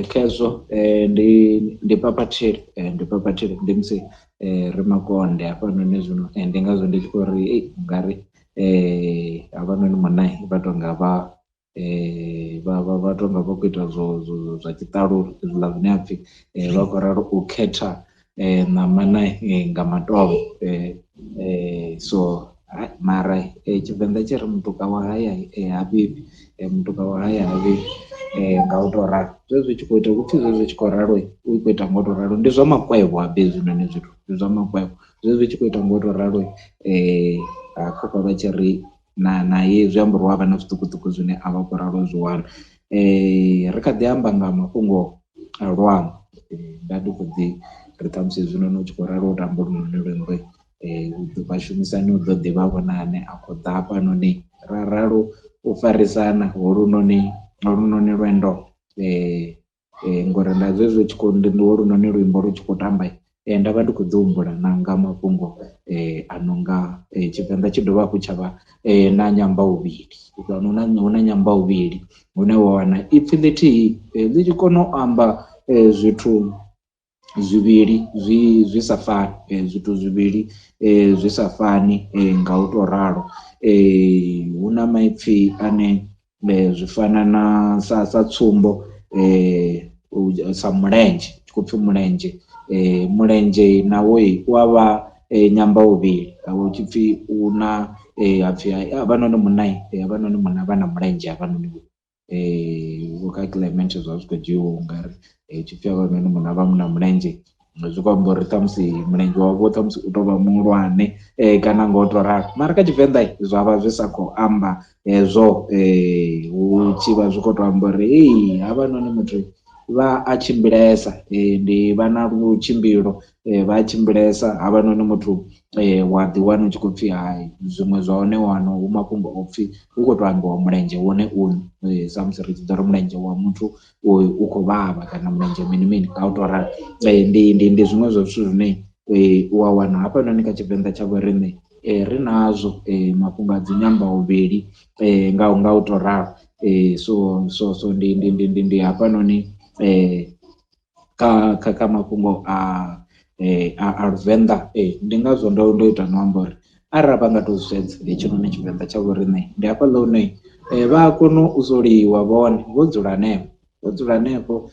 Khezwo ndi papatile ndi musi ri makonde hafhanoni zwino ndi ngazwo ndi tshi khou ri ungari havhanoni munai vha tonga vha tonga vha khou ita zwa tshiṱalula zwiḽa zwine hapfhi vha khou ralo u khetha ṋama nga matovhe so mara Tshivenḓa tshi ri mutuka wa haya ha vhifhi, mutuka wa haya ha vhifhi nga u tou ralo. Zwezwi tshi khou ita upfhi zwezwi tshi khou ralo u khou ita nga u tou ralo ndi zwa makwevho habe hezwinoni zwithu ndi zwa makwevho. Zwezwi tshi khou ita nga u tou ralo khou vha tshi ri naye zwi amba uri havha na zwiṱukuṱuku zwine a vha khou ralo zwi wana. Ri kha ḓi amba nga mafhungo a luambo, nda ndi khou ḓi ri ṱhamusi zwinoni u tshi khou ralo u tamba lunoni luimbo vhashumisani u ḓo ḓivha vhona ane a khou ḓa hafhanoni ra ralo u farisana holunoni lwendo ngori nda zwezwi tshi khou ndi holunoni luimbo lu tshi khou tamba nda vha ndi khou ḓi humbula na nga mafhungo a nonga Tshivenḓa tshi dovha hafhu tsha vha na nyambahuvhili. Hu na nyambahuvhili hune wa wana ipfhi ḽithihi ḽi tshi kona u amba zwithu zwivhili zwi sa fani, zwithu zwivhili zwi sa fani nga u tou ralo. Hu na maipfhi ane zwi fana na sa tsumbo sa mulenzhe, tshi khou pfhi mulenzhe nawo u a vha nyambahuvhili hu tshi pfhi u na hapfhi havhanoni munai havhanoni munna vha na mulenzhe havhanoni kha climate zwa zwi khou dzhiiwa ungari tshipfi havhanoni munna vha mu na mulenzhe zwi khou amba uri ṱhamusi mulenzhe wavho ṱhamusi u tou vha muhulwane kana nga u tou ralo. Mara kha Tshivenḓa zwa vha zwi sa khou amba hezwo, hu tshi vha zwi khou tou amba uri havhanoni muthu vha a tshimbilesa, ndi vha na lutshimbilo vha a tshimbilesa. Havhanoni muthu wa ḓi wana u tshi khou pfhi hai zwiṅwe zwa hone wana hu mafhungo o pfhi hu khou tou ambiwa mulenzhe wone uṋu, sa musi ri tshi ḓo ri mulenzhe wa muthu u khou vhavha kana mulenzhe mini mini nga u tou ralo. Ndi zwiṅwe zwa zwithu zwine u a wana hafhanoni kha Tshivenḓa tsha vho riṋe ri nazwo mafhungo a dzi nyambahuvhili nga u tou ralo. So ndi hafhanoni kha mafhungo a Luvenḓa ndi ngazwo ndo ita no amba uri arali vha nga tou sedza hetshinoni Tshivenḓa tsha vho riṋe ndi hafhaḽa hune vha a kona u soliwa vhone vho dzula hanefho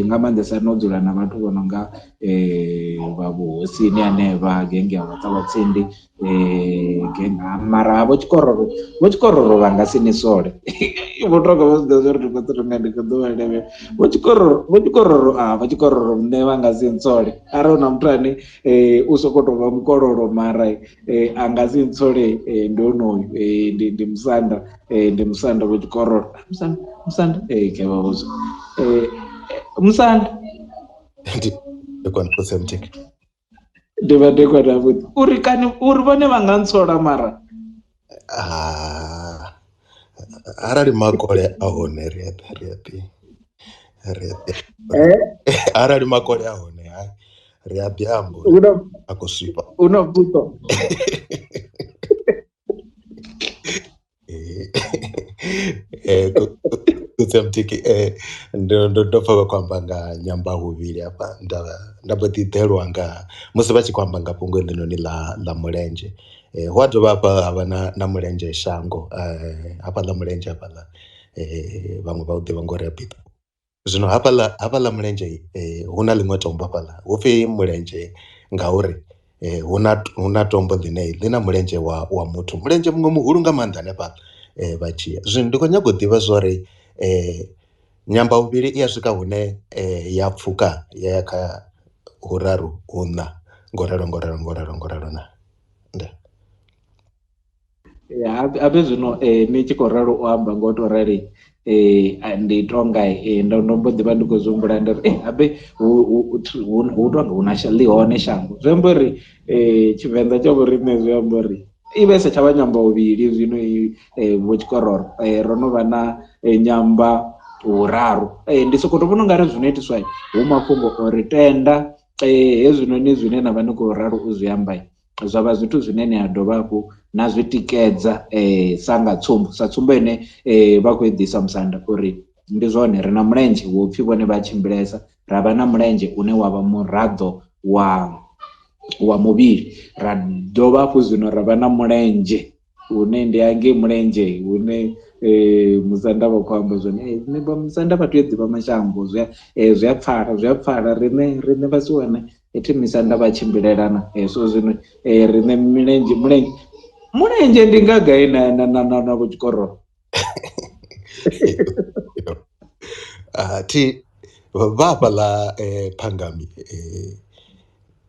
nga maanḓesa no dzula na vhathu vho no nga vha vhuhosini hanevha genge ya vhaṱavhatsindi mara vho tshikororo vha nga si ni sole vho toka vha zwiḓivha zwori ndi khou ṱoḓa ndi khou ḓuvha levhe vho tshikororo nṋe vha nga si ntsole arali na muthu ane u sokou tou vha mukololo mara a nga si ntsole ndi honoyu ndi musanda vho tshikororo musanda kevhavhuzo musanda ndi vadekwana vhuḓi uri vhone vha nga ntsola mara arali makole a hone ri arali makole a hone ri a ḓi amba a khou swipa una puto kutsemtiki ndo pfa vha khou amba nga nyambahuvhili hafha nda mbo ḓi ḓelwa nga musi vha tshi khou amba nga fhungo heḽinoni ḽa mulenzhe. Hu a dovha hafha havha na mulenzhe shango, hafhaḽa mulenzhe hafhaḽa vhaṅwe vha u ḓivha ngori a pita. Zwino hafhaḽa mulenzhe hu na ḽiṅwe tombo hafhaḽa hu pfhi mulenzhe ngauri hu na tombo ḽine ḽi na mulenzhe wa muthu, mulenzhe muṅwe muhulu nga maanḓa hanefha vha dzhia. Zwino ndi khou nyaga u ḓivha zwori nyambahuvhili i ya swika hune ya pfhuka ya ya kha huraru huna ngoralo na nda. Habe zwino ni tshi khou ralo u amba ngo to rali ndi tonga ndo mbo ḓivha ndi khou zwi humbula ndi ri habe hu tonga hu na ḽi hone shango. Zwi amba uri Tshivenḓa tsha vho riṋe zwi amba uri i vhe sa tsha vha nyambahuvhili zwino vho tshikororo ro no vha na nyamba huraru. Ndi sokou tou vhona ungari zwino itiswa hu mafhungo o ri tenda hezwinoni zwine na vha ni khou ralo u zwi amba zwa vha zwithu zwine ni a dovha hafhu na zwi tikedza sa tsumbo ine vha khou ḓisa musanda uri ndi zwone ri na mulenzhe wo pfhi vhone vha tshimbilesa, ra vha na mulenzhe une wa vha muraḓo wa muvhili, ra dovha hafhu zwino ra vha na mulenzhe une ndi hangei mulenzhe hune musanda vha khou amba zwone musanda vha tea u ḓivha mashango zwi a pfhala riṋe vha si wane ethi misanda vha tshimbilelana. So zwino riṋe mulenzhe ndi nga gai na vho tshikororo thi vha hafhaḽa phangami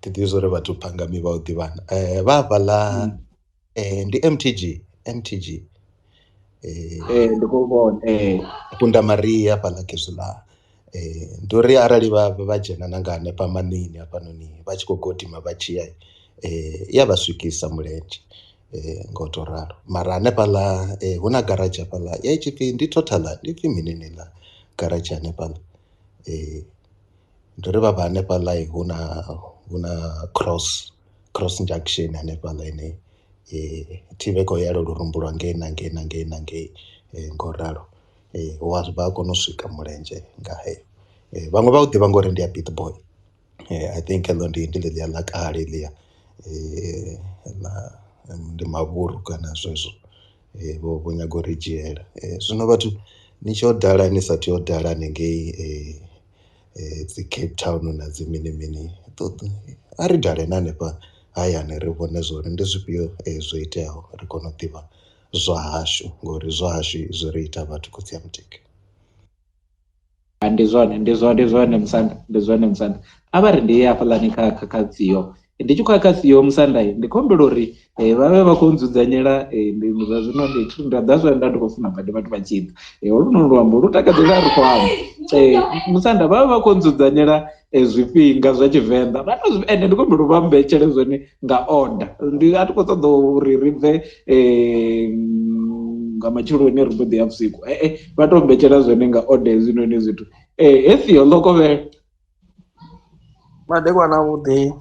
thi ḓivhi zwori vhathu phangami vha u ḓivhana vha hafhaḽa ndi MTG ndi khou vhona Kunda Maria hafhaḽa khezwiḽa. Ndi uri arali vha dzhena na nga hanefha manini hafhanoni vha tshi khou gidima vha tshiya ya vha swikisa mulenzhe ngo to ralo. Mara hanefhaḽa hu na garage hafhaḽa ya tshi pfhi ndi total ndi pfhi mini ḽa garage hanefhaḽa ndi uri vha vha hanefhaḽa hu na cross junction hanefhaḽa ine thivhe khou yela lurumbu lwa ngei na ngei ngo ralo. Wa vha kona u swika mulenzhe nga heyo. Vhaṅwe vha u ḓivha ngori ndi a Pietboy. I think eḽo ndi ḽia ḽa kale ḽia ndi mavhuru kana zwezwo vho nyaga u ri dzhiela. Zwino vhathu ni tshi o dala ni sa tea u dala hanengei dzi Cape Town na dzi mini a ri dale na hanefha hayani ri vhone zwori ndi zwifhio zwo iteaho ri kone u ḓivha zwa hashu ngori zwa hashu zwi ri ita vhathu khotsi ya mutike. Ndi zwone musanda a vha ri ndi hafhaḽani kha tsiyo ndi tshi khou ya kha tsiyo musanda ndi khou humbela uri vhavhe vha khou nzudzanyela zwa zwino nda ḓa zwa ndi khou funa badi vhathu vha tshi ḓa holuno luambo lu takadzela ri khou amba musanda vhavhe vha khou nzudzanyela zwifhinga zwa Tshivenḓa ende ndi khou humbela vha mbetshele zwone nga order. Ndi a thi khou ṱoḓa uri ri bve nga matsheloni ri mbo ḓi ya vhusiku vha tou mbetshela zwone nga order hezwinoni zwithu hefiyo ḽokovhela madekwana vhuḓi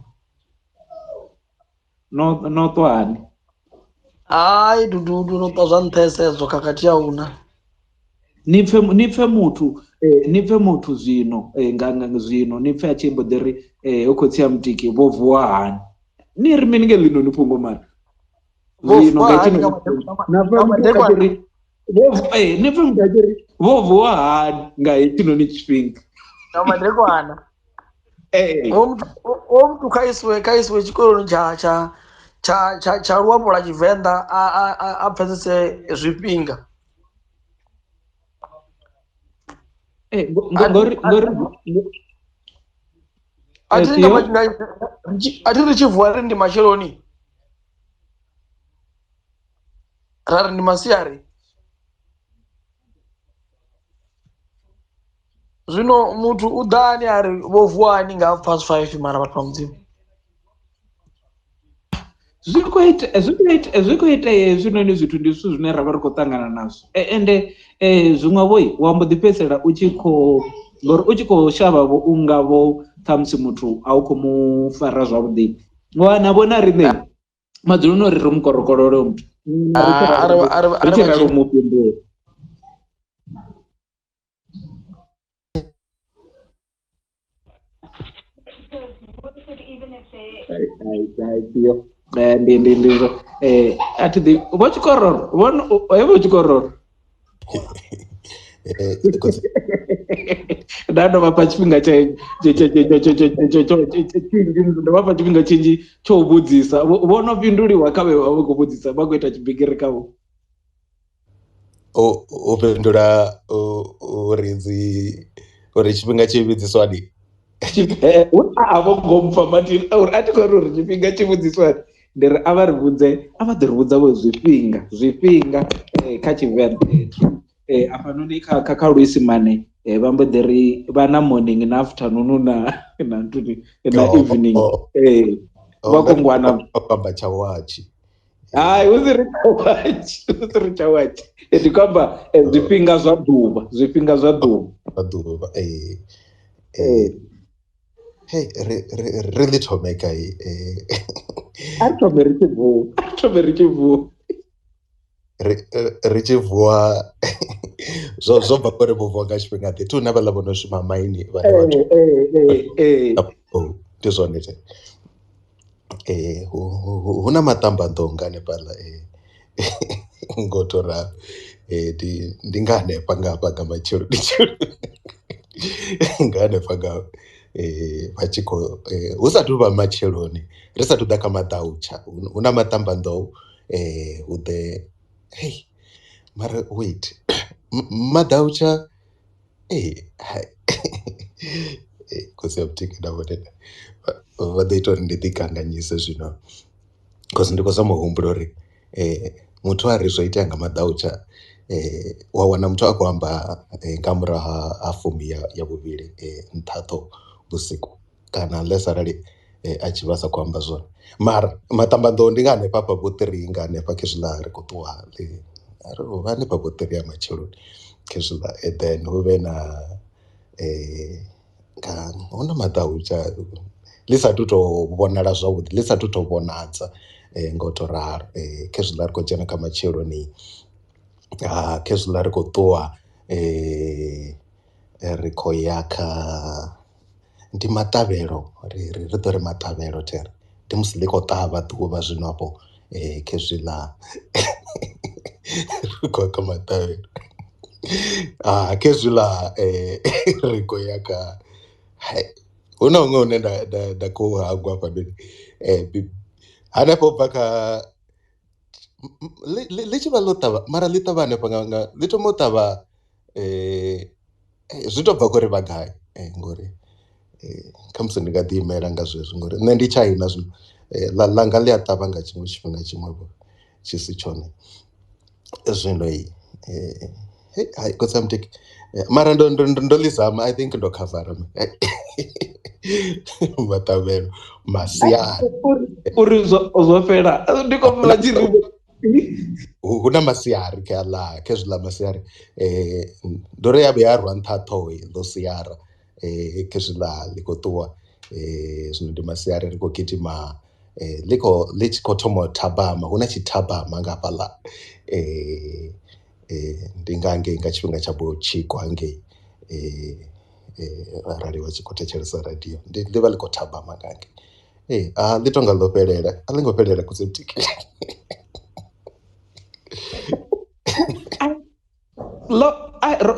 no ṱwani hayi dududu no ṱwa zwa nṱhesedzo khakhathi ya una ni pfe muthu zwino nga zwino ni pfe a tshi mbo ḓi ri hu khotsi ya mutiki vho vuwa hani ni ri mini nge ḽino ni pfhungo mara zwino nga tshino ni pfe muthu a tshi ri vho vuwa hani nga hetshinoni tshifhinga na madekwana o muthu khaiswe tshikoloni tsha luambo lwa Tshivenḓa a pfesese zwifhinga a thi ri tshi vuwa ri ndi matsheloni ra ri ndi masiari. Zwino muthu u ḓani a ri vho vuwani nga +5 mara vhathu vha mudzimu zwi khou itea hezwinoni zwithu ndi zwithu zwine ra vha ri khou ṱangana nazwo ende zwiṅwevho wa mbo ḓi fhedzisela u tshi khou shavha vho unga vho ṱhamusi muthu a u khou mu fara zwavhuḓi wana vhona riṋe madzuloni ri mukorokolole muthu ri tshi ralo mufhindula athi ḓi vho tshikororo vho tshikororo nda ndo vha fha tshifhinga ndo vha fha tshifhinga tshinzhi tsho u vhudzisa vho no fhinduliwa kha vhe vha vha khou vhudzisa vha khou ita tshibigiri khavho u fhindula uri tshifhinga tshi vhudziswani a vho ngo mpfa Martin uri a thi khou ri tshifhinga tshi vhudziswani ndi ri a vha ḓi ri vhudza vho zwifhinga kha Tshivenḓa afhanoni kha luisimane vha mbo ḓi ri vha na morning na afternoon na evening vha khou ngwana kwamba tshawachi hayi uziri tshawachi ndi kwamba zwifhinga zwa ḓuvha hey ri thome kai a thome ri tshi vuwa zwo bva kore vuwa nga tshifhinga ḓe tu na vhaḽa vho no shuma maini vhane vhathu ndi zwone hu na maṱambanḓonga hanefhaḽa ngo to ralo ndi nga hanefha nga matshelo nga hanefha nga vha tshi khou hu sathu vha matsheloni ri sathu ḓa kha maḓautsha hu na maṱambanḓou hu ḓe hey mara wait maḓautsha khosi ya butiki nda vhonena vha ḓo ita uri ndi ḓikanganyise zwino because ndi khou zama u humbula uri muthu a ri zwo itea nga maḓautsha wa wana muthu a khou amba nga murahu ha fumi ya vhuvhili nṱhaṱho vhusiku kana unless arali a tshi vha sa khou amba zwone mara maṱambanḓou ndi nga hanefha fha vho-3 nga hanefha khezwiḽa ri khou ṱuwa vha hanefha vho-3 ya matsheloni khezwiḽa then hu vhe na hu na maḓautsha ḽi sathu tou vhonala zwavhuḓi ḽi sathu tou vhonadza nga u tou ralo khezwiḽa ri khou dzhena kha matsheloni khezwiḽa ri khou ṱuwa ri khou ya kha ndi maṱavhelo ri ḓo ri maṱavhelo tere ndi musi ḽi khou ṱavha ḓuvha zwino hafho khezwiḽa ri khou ya kha maṱavhelo khezwiḽa ri khou ya kha hu na huṅwe hune nda khou hangwa hafhanoni hanefho bva kha ḽi tshi vha ḽo ṱavha mara ḽi ṱavha hanefho nga ḽi thoma u ṱavha zwi tou bva khou ri vha gai ngori kha musi ndi nga ḓi imela nga zwezwo ngori nṋe ndi tshaina zwino ḽanga ḽi a ṱavha nga tshiṅwe tshifhinga tshiṅwevho tshi si tshone zwino hayi khosa muteki mara ndo ḽi zama I think ndo khavara maṱavhelo masiari uri zwo fhela ndi khou pfha tshiri hu na masiari khezwiḽa masiari ndo ri ya vhe ya rwa nṱhaṱho ḽo siara khezwiḽa ḽi khou ṱuwa zwino ndi masiari ri khou gidima ḽi tshi khou thoma u thabama hu na tshithabama nga hafhaḽa ndi nga hangei nga tshifhinga tsha vho tshikho hangei arali vha tshi khou thetshelesa radio ndi ḽi vha ḽi khou thabama nga hangei ḽi tonga ḽo fhelela a ḽi ngo fhelela kusi butiki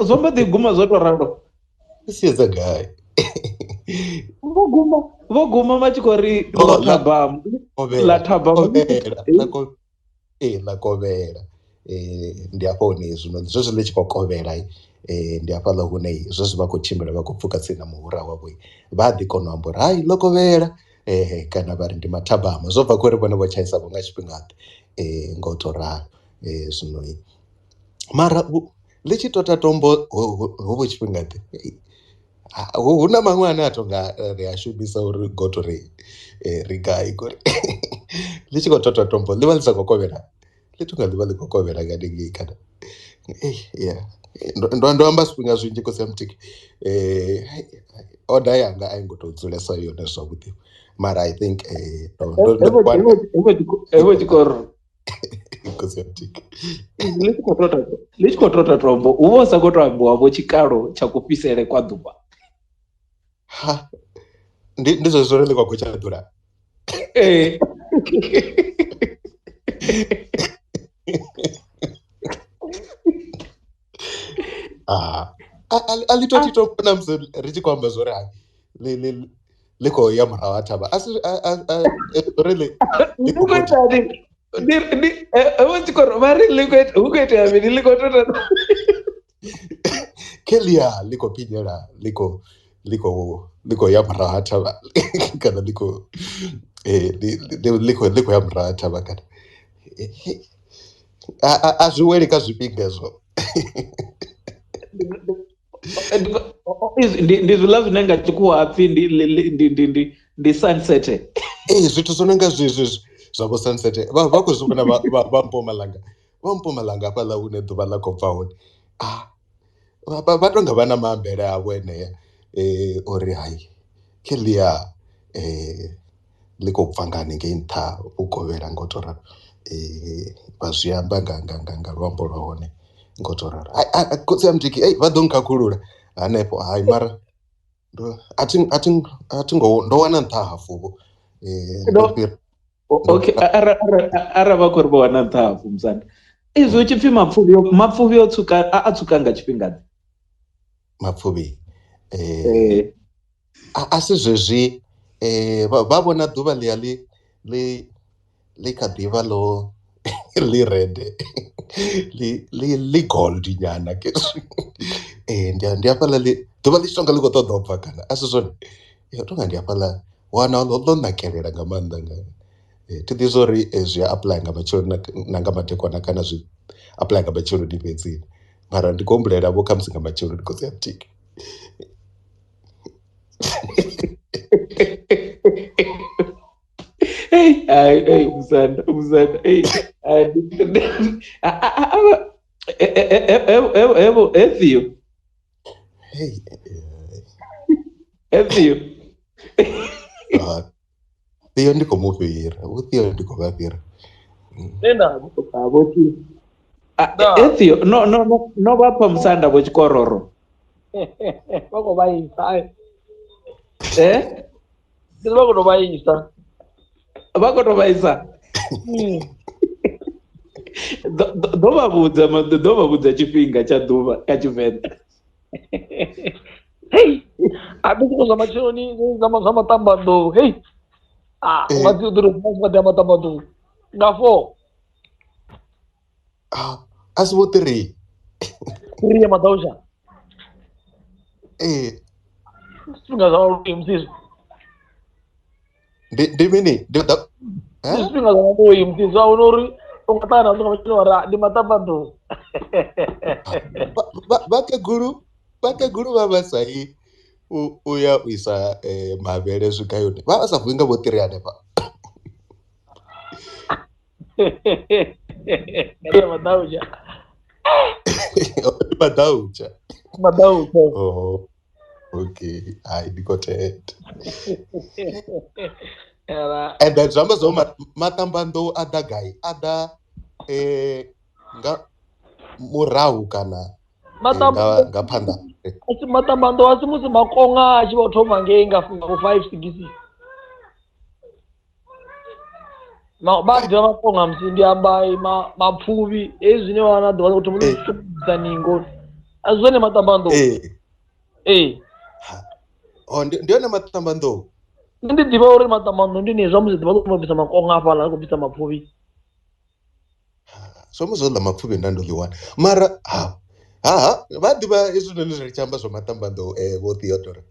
zwo mbo ḓi guma zwo tou ralo siedza gai vho guma vha tshi khou ri ḽa thabama ḽa kovhela ndi hafha hune zwino zwezwo ḽi tshi khou kovhela ndi hafhaḽa hune zwezwo vha khou tshimbila vha khou pfhuka tsini na muhura wavho vha ḓi kona u amba uri hayi ḽo kovhela kana vha ri ndi mathabama zwo bva khou ri vhone vho tshaisavho nga tshifhingaḓe nga u tou ralo zwino mara ḽi tshi tou tatombo hovho tshifhingaḓe hu na maṅwe ane a tonga ri a shumisa uri goto ri gai ngori ḽi tshi khou tota tombo ḽi vha ḽi sa khou kovhela ḽi tonga ḽi vha ḽi khou kovhela nganengei kana ndo amba zwifhinga zwinzhi khosi ya mutiki oda yanga a i ngo tou dzulesa yone zwavhuḓi mara I think evo tshikoro khosi ya mutiki ḽi tshi khou tota tombo hu vha hu sa khou tou ambiwa vho tshikalo tsha kufhisele kwa ḓuvha ndi zwezwo ri ḽi khou tsha ḓula alitotitopona musi ri tshi khou amba zwori hai ḽi khou ya murahu ha thavha asi really ndi khou itani ndi vho tshikoro vha ri ḽi khou itea mini ḽi khou tota Kelia ḽi khou pinyela ḽi khou ya murahu ha thavha kana ḽi khou ya murahu ha thavha kana a zwi weli kha zwifhinga ezwo. ndi zwiḽa zwine nga tshikhuwa hapfhi ndi sunset. Zwithu zwo no nga zwezwi zwavho sunset vha khou zwi vhona vha Mpumalanga hafhaḽa hune ḓuvha ḽa khou bva hone vha tou nga vha na maambele avho enea uri hai Kelia ḽi khou bva nga haningei nṱha vhukovhela nga u tou ralo vha zwi amba nga luambo lwa hone nga u tou ralo. Khotsi ya Mutiki vha ḓo nkhakhulula hanefho hai mara ndo wana nṱha hafuvho. Okay, ara vha khou ri vha wana nṱha hafu musanda izwi hu tshi pfhi mapfuvhi a tsuka nga tshifhinga ḓe mapfuvhi a si zwezwi vha vhona ḓuvha ḽi kha ḓivha ḽi red ḽi gold nyana ndi hafhaḽa ḓuvha ḽi tshi tonga ḽi khou ṱoḓa u bva kana a si zwone tonga ndi hafhaḽa wana ḽo nakelela nga maanḓa nga thi ḓi zwo ri zwi a apply nga matsheloni na nga madekwana kana zwi apply nga matsheloni fhedzi mara ndi khou humbulela vho kha musi nga matsheloni Khotsi ya Mutiki. Hey, musanda Theo ndi khou mufhira Theo ndi khou vha fhira Theo no vha pha musanda vho tshikororo vha khou vhaisa vha khou tou vhaisa ḓo vha vhudza tshifhinga tsha ḓuvha kha Tshivenḓa. Hei a ḓi zwithu zwa matsheloni zwa maṱambanḓou hei unga dzi ḓuri maḓi a maṱambanḓou nga 4 a si vho 3 ya maḓausha zwifhinga zwa musisi ndi mini zwifhinga zwa maḓoi musisi a vhona uri u nga ṱangana nga matsheloni wari ndi maṱambanḓou. Vhakegulu vha vhasai u ya u isa mavhele zwigayoni vha vha sa vuwi nga vho 3 hanefha. Maḓautsha. Oh, okay. Hai ndi khou tenda. And then zwi amba zwo maṱambanḓou a ḓa gai a ḓa nga murahu kana nga phanḓa. Maṱambanḓou a si musi makonga a tshi vho thoma ngei nga 5 6 vha ḓivha makonga musi ndi amba mapfuvhi hezwi zwine wana ḓuvha ḽa u thoma ḽi ningo a si zwone maṱambanḓou. Ndi yone maṱambanḓou. Ndi ḓivha uri maṱambanḓou ndi ne zwa musi ḓuvha ḽa u thoma bvisa makonga hafhaḽa a khou bvisa mapfuvhi zwo musi ḽa mapfuvhi nda ndo ḽi wana mara vha ḓivha hezwinoni zwi tshi amba zwa maṱambanḓou vho Theodore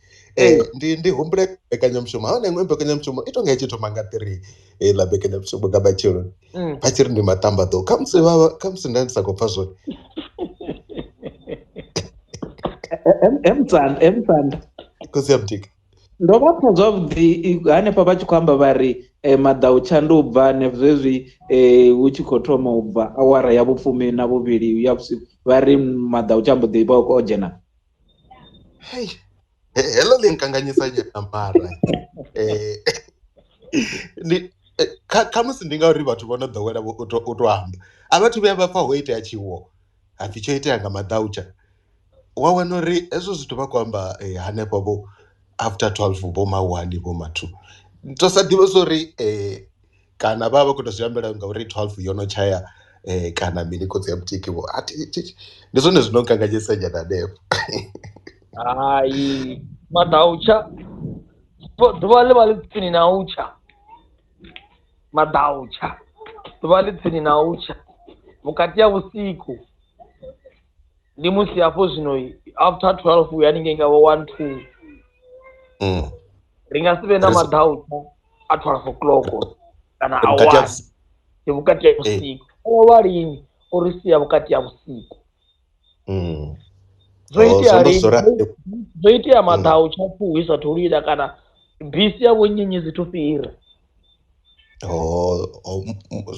ndi humbule mbekanyamushumo ha hone iṅwe mbekanyamushumo i tonga i tshi thoma nga 3 ḽa mbekanyamushumo nga matsheloni vha tshi ri ndi maṱambanḓou kha musi nda ndi sa khou pfha zwone. Emtsanda Khotsi ya Mutiki ndo vha pfha zwavhuḓi hanefha vha tshi khou amba vha ri maḓautsha ndi u bva hanefho zwezwi hu tshi khou thoma u bva awara ya 12 ya vhusiku vha ri maḓautsha mbo ḓi vha o dzhena. Heḽo ḽi nkanganyisa nyana mara kha musi ndi ngauri vhathu vho no ḓowela u tou amba a vhathu vhuya vha pfha ho itea tshiwo hapfi tsho itea nga maḓautsha wa wana uri hezwo zwithu vha khou amba hanefho vho after 12 vho ma 1 vho ma 2 to sa ḓivha zwori kana vha vha khou tou zwi ambela ngauri 12 yo no tshaya kana mini khotsi ya butiki vho ndi zwone zwino kanganyisa nyana hanefho. Hai, madautsha ḓuvha ḽi vha ḽi tsini na u tsha. Madautsha ḓuvha ḽi tsini na u tsha vhukati ha vhusiku ndi musi hafho zwino after 12 uya haningei nga 1 2 ri nga si vhe na madautsha a 12 o'clock kana a 1 ndi vhukati ha vhusiku. O vha lini o ri sia vhukati ha vhusiku. Zwo itea madautsha pfuhi sathu lila kana bisi ya vhonyenyedzi thu fhira.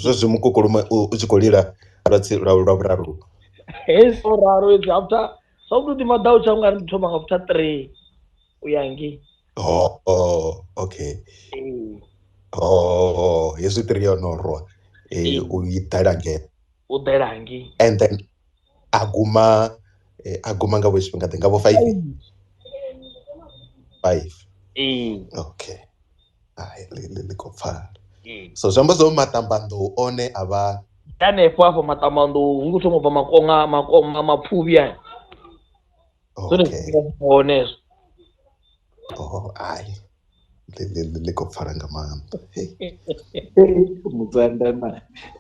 Zwezwi mukukuluma u tshi khou lila lwa vhuraru hezwo raru hedzi after zwavhuḓi madautsha u nga ri ndi thoma nga after 3 uya ngei. Okay. Hezwi 3 yo no rwa u ḓela ngei and then a guma nga vho tshifhinga ḓe nga vho 5. Okay. Ḽi khou pfala. So zwi amba zwo maṱambanḓou one a vha hanefho afho maṱambanḓou hu khou thoma u bva makonga mapfuvhi aya. Zwone hone ḽi khou pfala nga maanḓa. Musanda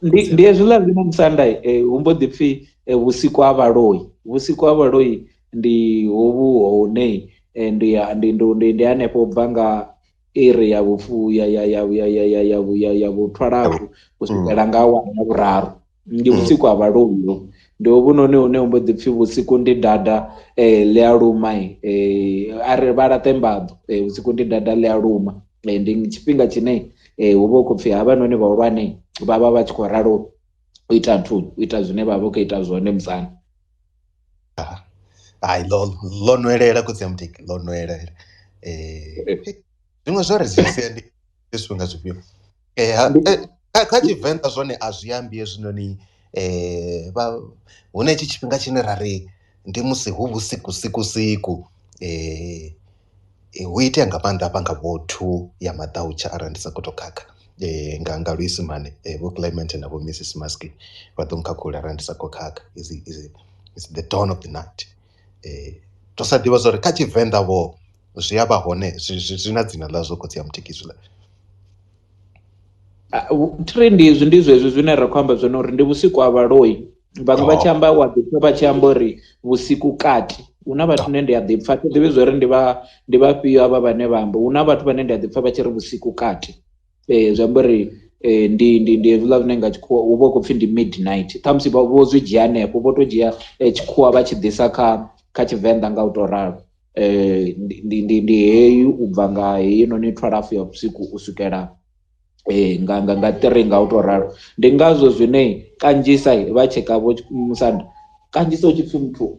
ndi hezwiḽa zwine musanda hu mbo ḓi pfhi vhusiku ha vhaloi ndi hovhu hune ndi hanefho u bva nga iri ya vhufu ya vhuthwalafu u swikela nga awara ya vhuraru ndi vhusiku ha vhaloi. Ndi hovhunoni hune hu mbo ḓi pfhi vhusiku ndi dada ḽi a luma ari vha laṱe mbaḓo vhusiku ndi dada ḽi a luma. Ndi tshifhinga tshine hu vha hu khou pfhi havhanoni vhahulwane vha vha vha tshi khou ralo u ita zwine vha vha khou ita zwone musana. Hai ḽo nwelela khotsi ya mutiki ḽo nwelela. Zwiṅwe zwo ri zwi sia ndi zwifhinga zwifhio kha Tshivenḓa zwone a zwi ambi hezwinoni hune itshi tshifhinga tshine ra ri ndi musi hu vhusikusiku hu itea nga maanḓa hafha nga Vhuthu ya madautsha arali ndi sa khou tou khakha nga luisimane vho Clement na vho Mrs Maski vha ḓo nkhakhula arali ndi sa khou khakha is the dawn of the night. To sa ḓivha zwori kha Tshivenḓa vho zwi a vha hone zwi na dzina ḽazwo khotsi ya mutiki zwiḽa. Trend izwi ndi zwezwi zwine ra khou amba zwone uri ndi vhusiku ha vhaloi. Vhaṅwe vha tshi amba wa ḓipfha vha tshi amba uri vhusiku kati. Hu na vhathu vhane ndi a ḓipfha thi ḓivhi zwori ndi vhafhio havha vhane vha amba. Hu na vhathu vhane ndi a ḓipfha vha tshi ri vhusiku kati. Zwi amba uri ndi hezwiḽa zwine nga tshikhuwa hu vha hu khou pfhi ndi midnight. Ṱhamusi vho zwi dzhia hanefho vho to dzhia tshikhuwa vha tshi ḓisa kha Tshivenḓa nga u tou ralo. Ndi heyi u bva nga heyi noni 12 ya vhusiku u swikela nga 3 nga u tou ralo. Ndi ngazwo zwine kanzhisa vha tsheka vho musanda kanzhisa u tshi pfhi muthu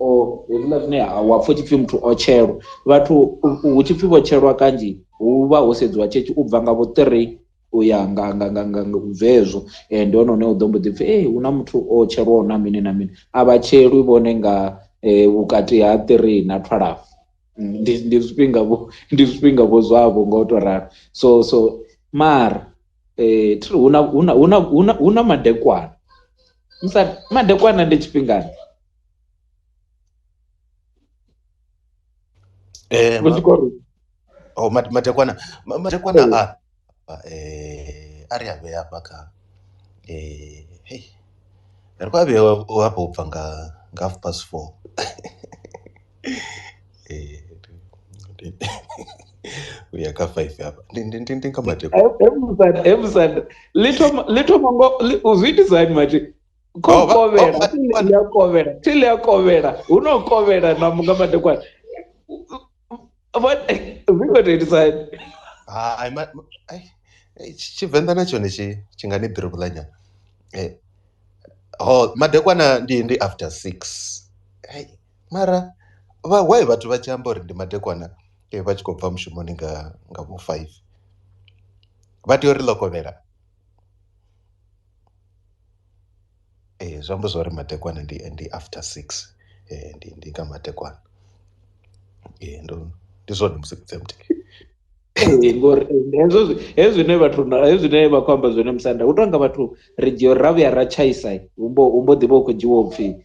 hezwiḽa zwine wa pfha u tshi pfhi muthu o tshelwa vhathu hu tshi pfhi vho tshelwa kanzhi hu vha ho sedziwa tshetsho u bva nga vho 3 uya nga bvezwo. Ndi hone hune u ḓo mbo ḓi pfhi hu na muthu o tshelwaho na mini na mini a vha tshelwi vhone nga vhukati ha 3 na 12. Ndi zwifhinga vho zwavho nga u tou ralo. So mara hu na madekwana madekwana ndi tshifhingani madekwana ari a vhea hafha kha ri khou a vhea hafha u bva nga 4:30 uya kha 5 hapa ndi nga madekwana musanda zwi itisa hani mati tili ya kovhela hu no kovhela na nga madekwana zwi khou itisa hani. Tshivenḓa na tshone tshi nga ni ḓirivhuḽa nyana. Madekwana ndi after 6 mara why vhathu vha tshi amba uri ndi madekwana vha tshi khou bva mushumoni nga vho 5 vha tea uri ḽo kovhela. Zwi amba zwa uri madekwana ndi after 6 ndi nga madekwana ndi zwone musi kutse mutiki ngori hezwi zwine zwine vha khou amba zwone Musanda hu tonga vhathu ri dzhia ra vhuya ra tshaisa umbo ḓivha u khou dzhiwa upfhi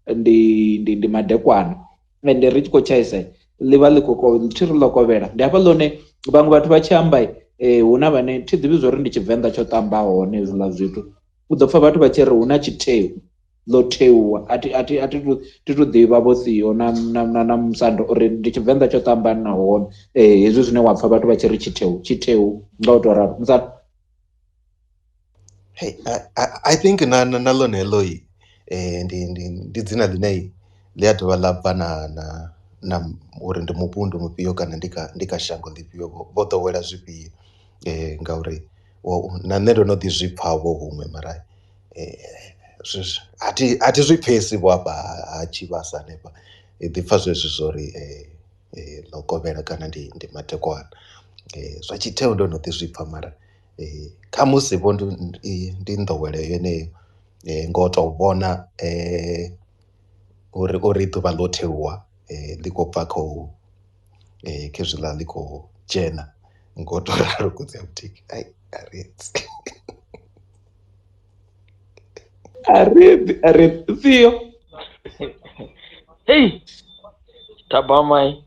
ndi madekwana ende ri tshi khou tshaisa ḽivha thiri ḽo kovhela ndi hafha ḽone vhaṅwe vhathu vha tshi amba hu na vhane thi ḓivhi zwo ri ndi Tshivenḓa tsho ṱamba hone hezwiḽa zwithu u ḓo pfha vhathu vha tshi ri hu na tshitheu ḽo theuwa ti tu ḓivha vho Siho na Musando uri ndi Tshivenḓa tsho ṱamba na hone hezwi zwine wa pfha vhathu vha tshi ri tshitheu nga u tou ralo Musando. Hey, I think na ḽone heḽo ndi dzina ḽine ḽi a dovha ḽa bva na uri ndi mubundu mufhio kana ndi kha shango ḽifhio vho ḓowela zwifhio ngauri na nṋe ndo no ḓi zwi pfha vho huṅwe mara a thi zwi pfhesi vho hafha ha Tshivhasa hanefha ḓi pfha zwezwi zwo ri ḽo kovhela kana ndi madekwana zwa tshitheu ndo no ḓi zwi pfha mara kha musi vho ndi nḓowelo yeneyo ngo tou vhona uri ḓuvha ḽo theuwa ḽi khou bva khezwiḽa ḽi khou dzhena ngo tou ralo kudzi ya vhutiki ari Siho hey tabamai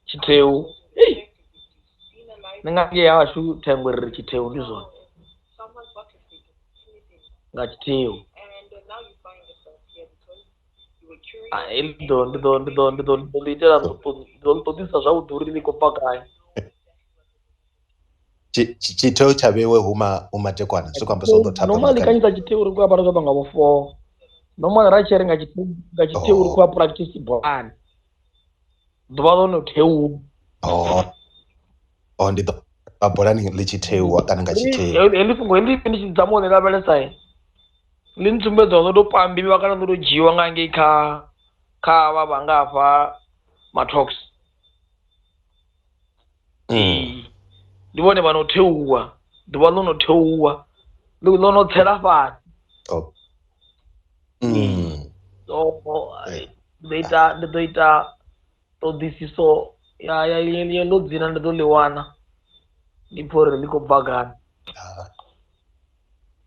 tshitheu hey ndi nga nge hashu thengwe ri tshitheu ndi zwone nga tshitheu ndo ḽitela ndo ṱoḓisa zwavhuḓi uri ḽi khou bva gai. Tshitheu tsha vhewe huma dekwana zwi khou amba zwo ḓo thapa normally kanyi dza tshitheu uri ku apara zwa nga vho 4 normally ra tshi ri nga tshitheu uri ku a practice bolani ḓuvha ḽo no theu ndi ḓo vha bolani ḽi tshi theuwa kana nga tshitheu heḽi fhungo heḽi ndi tshi dzama ḽi lavhelesa ḽi ntsumbedza ḽo tou pambiwa kana ḽo tou dzhiwa nga ngei kha vha nga hafha Matox ndi vhone vha no theuwa ḓuvha ḽo no theuwa ḽo no tsela fhasi ndi ḓo ita ṱhoḓisiso ya ḽo dzina ndi ḓo ḽi wana ndi pfha uri ḽi khou bva gai.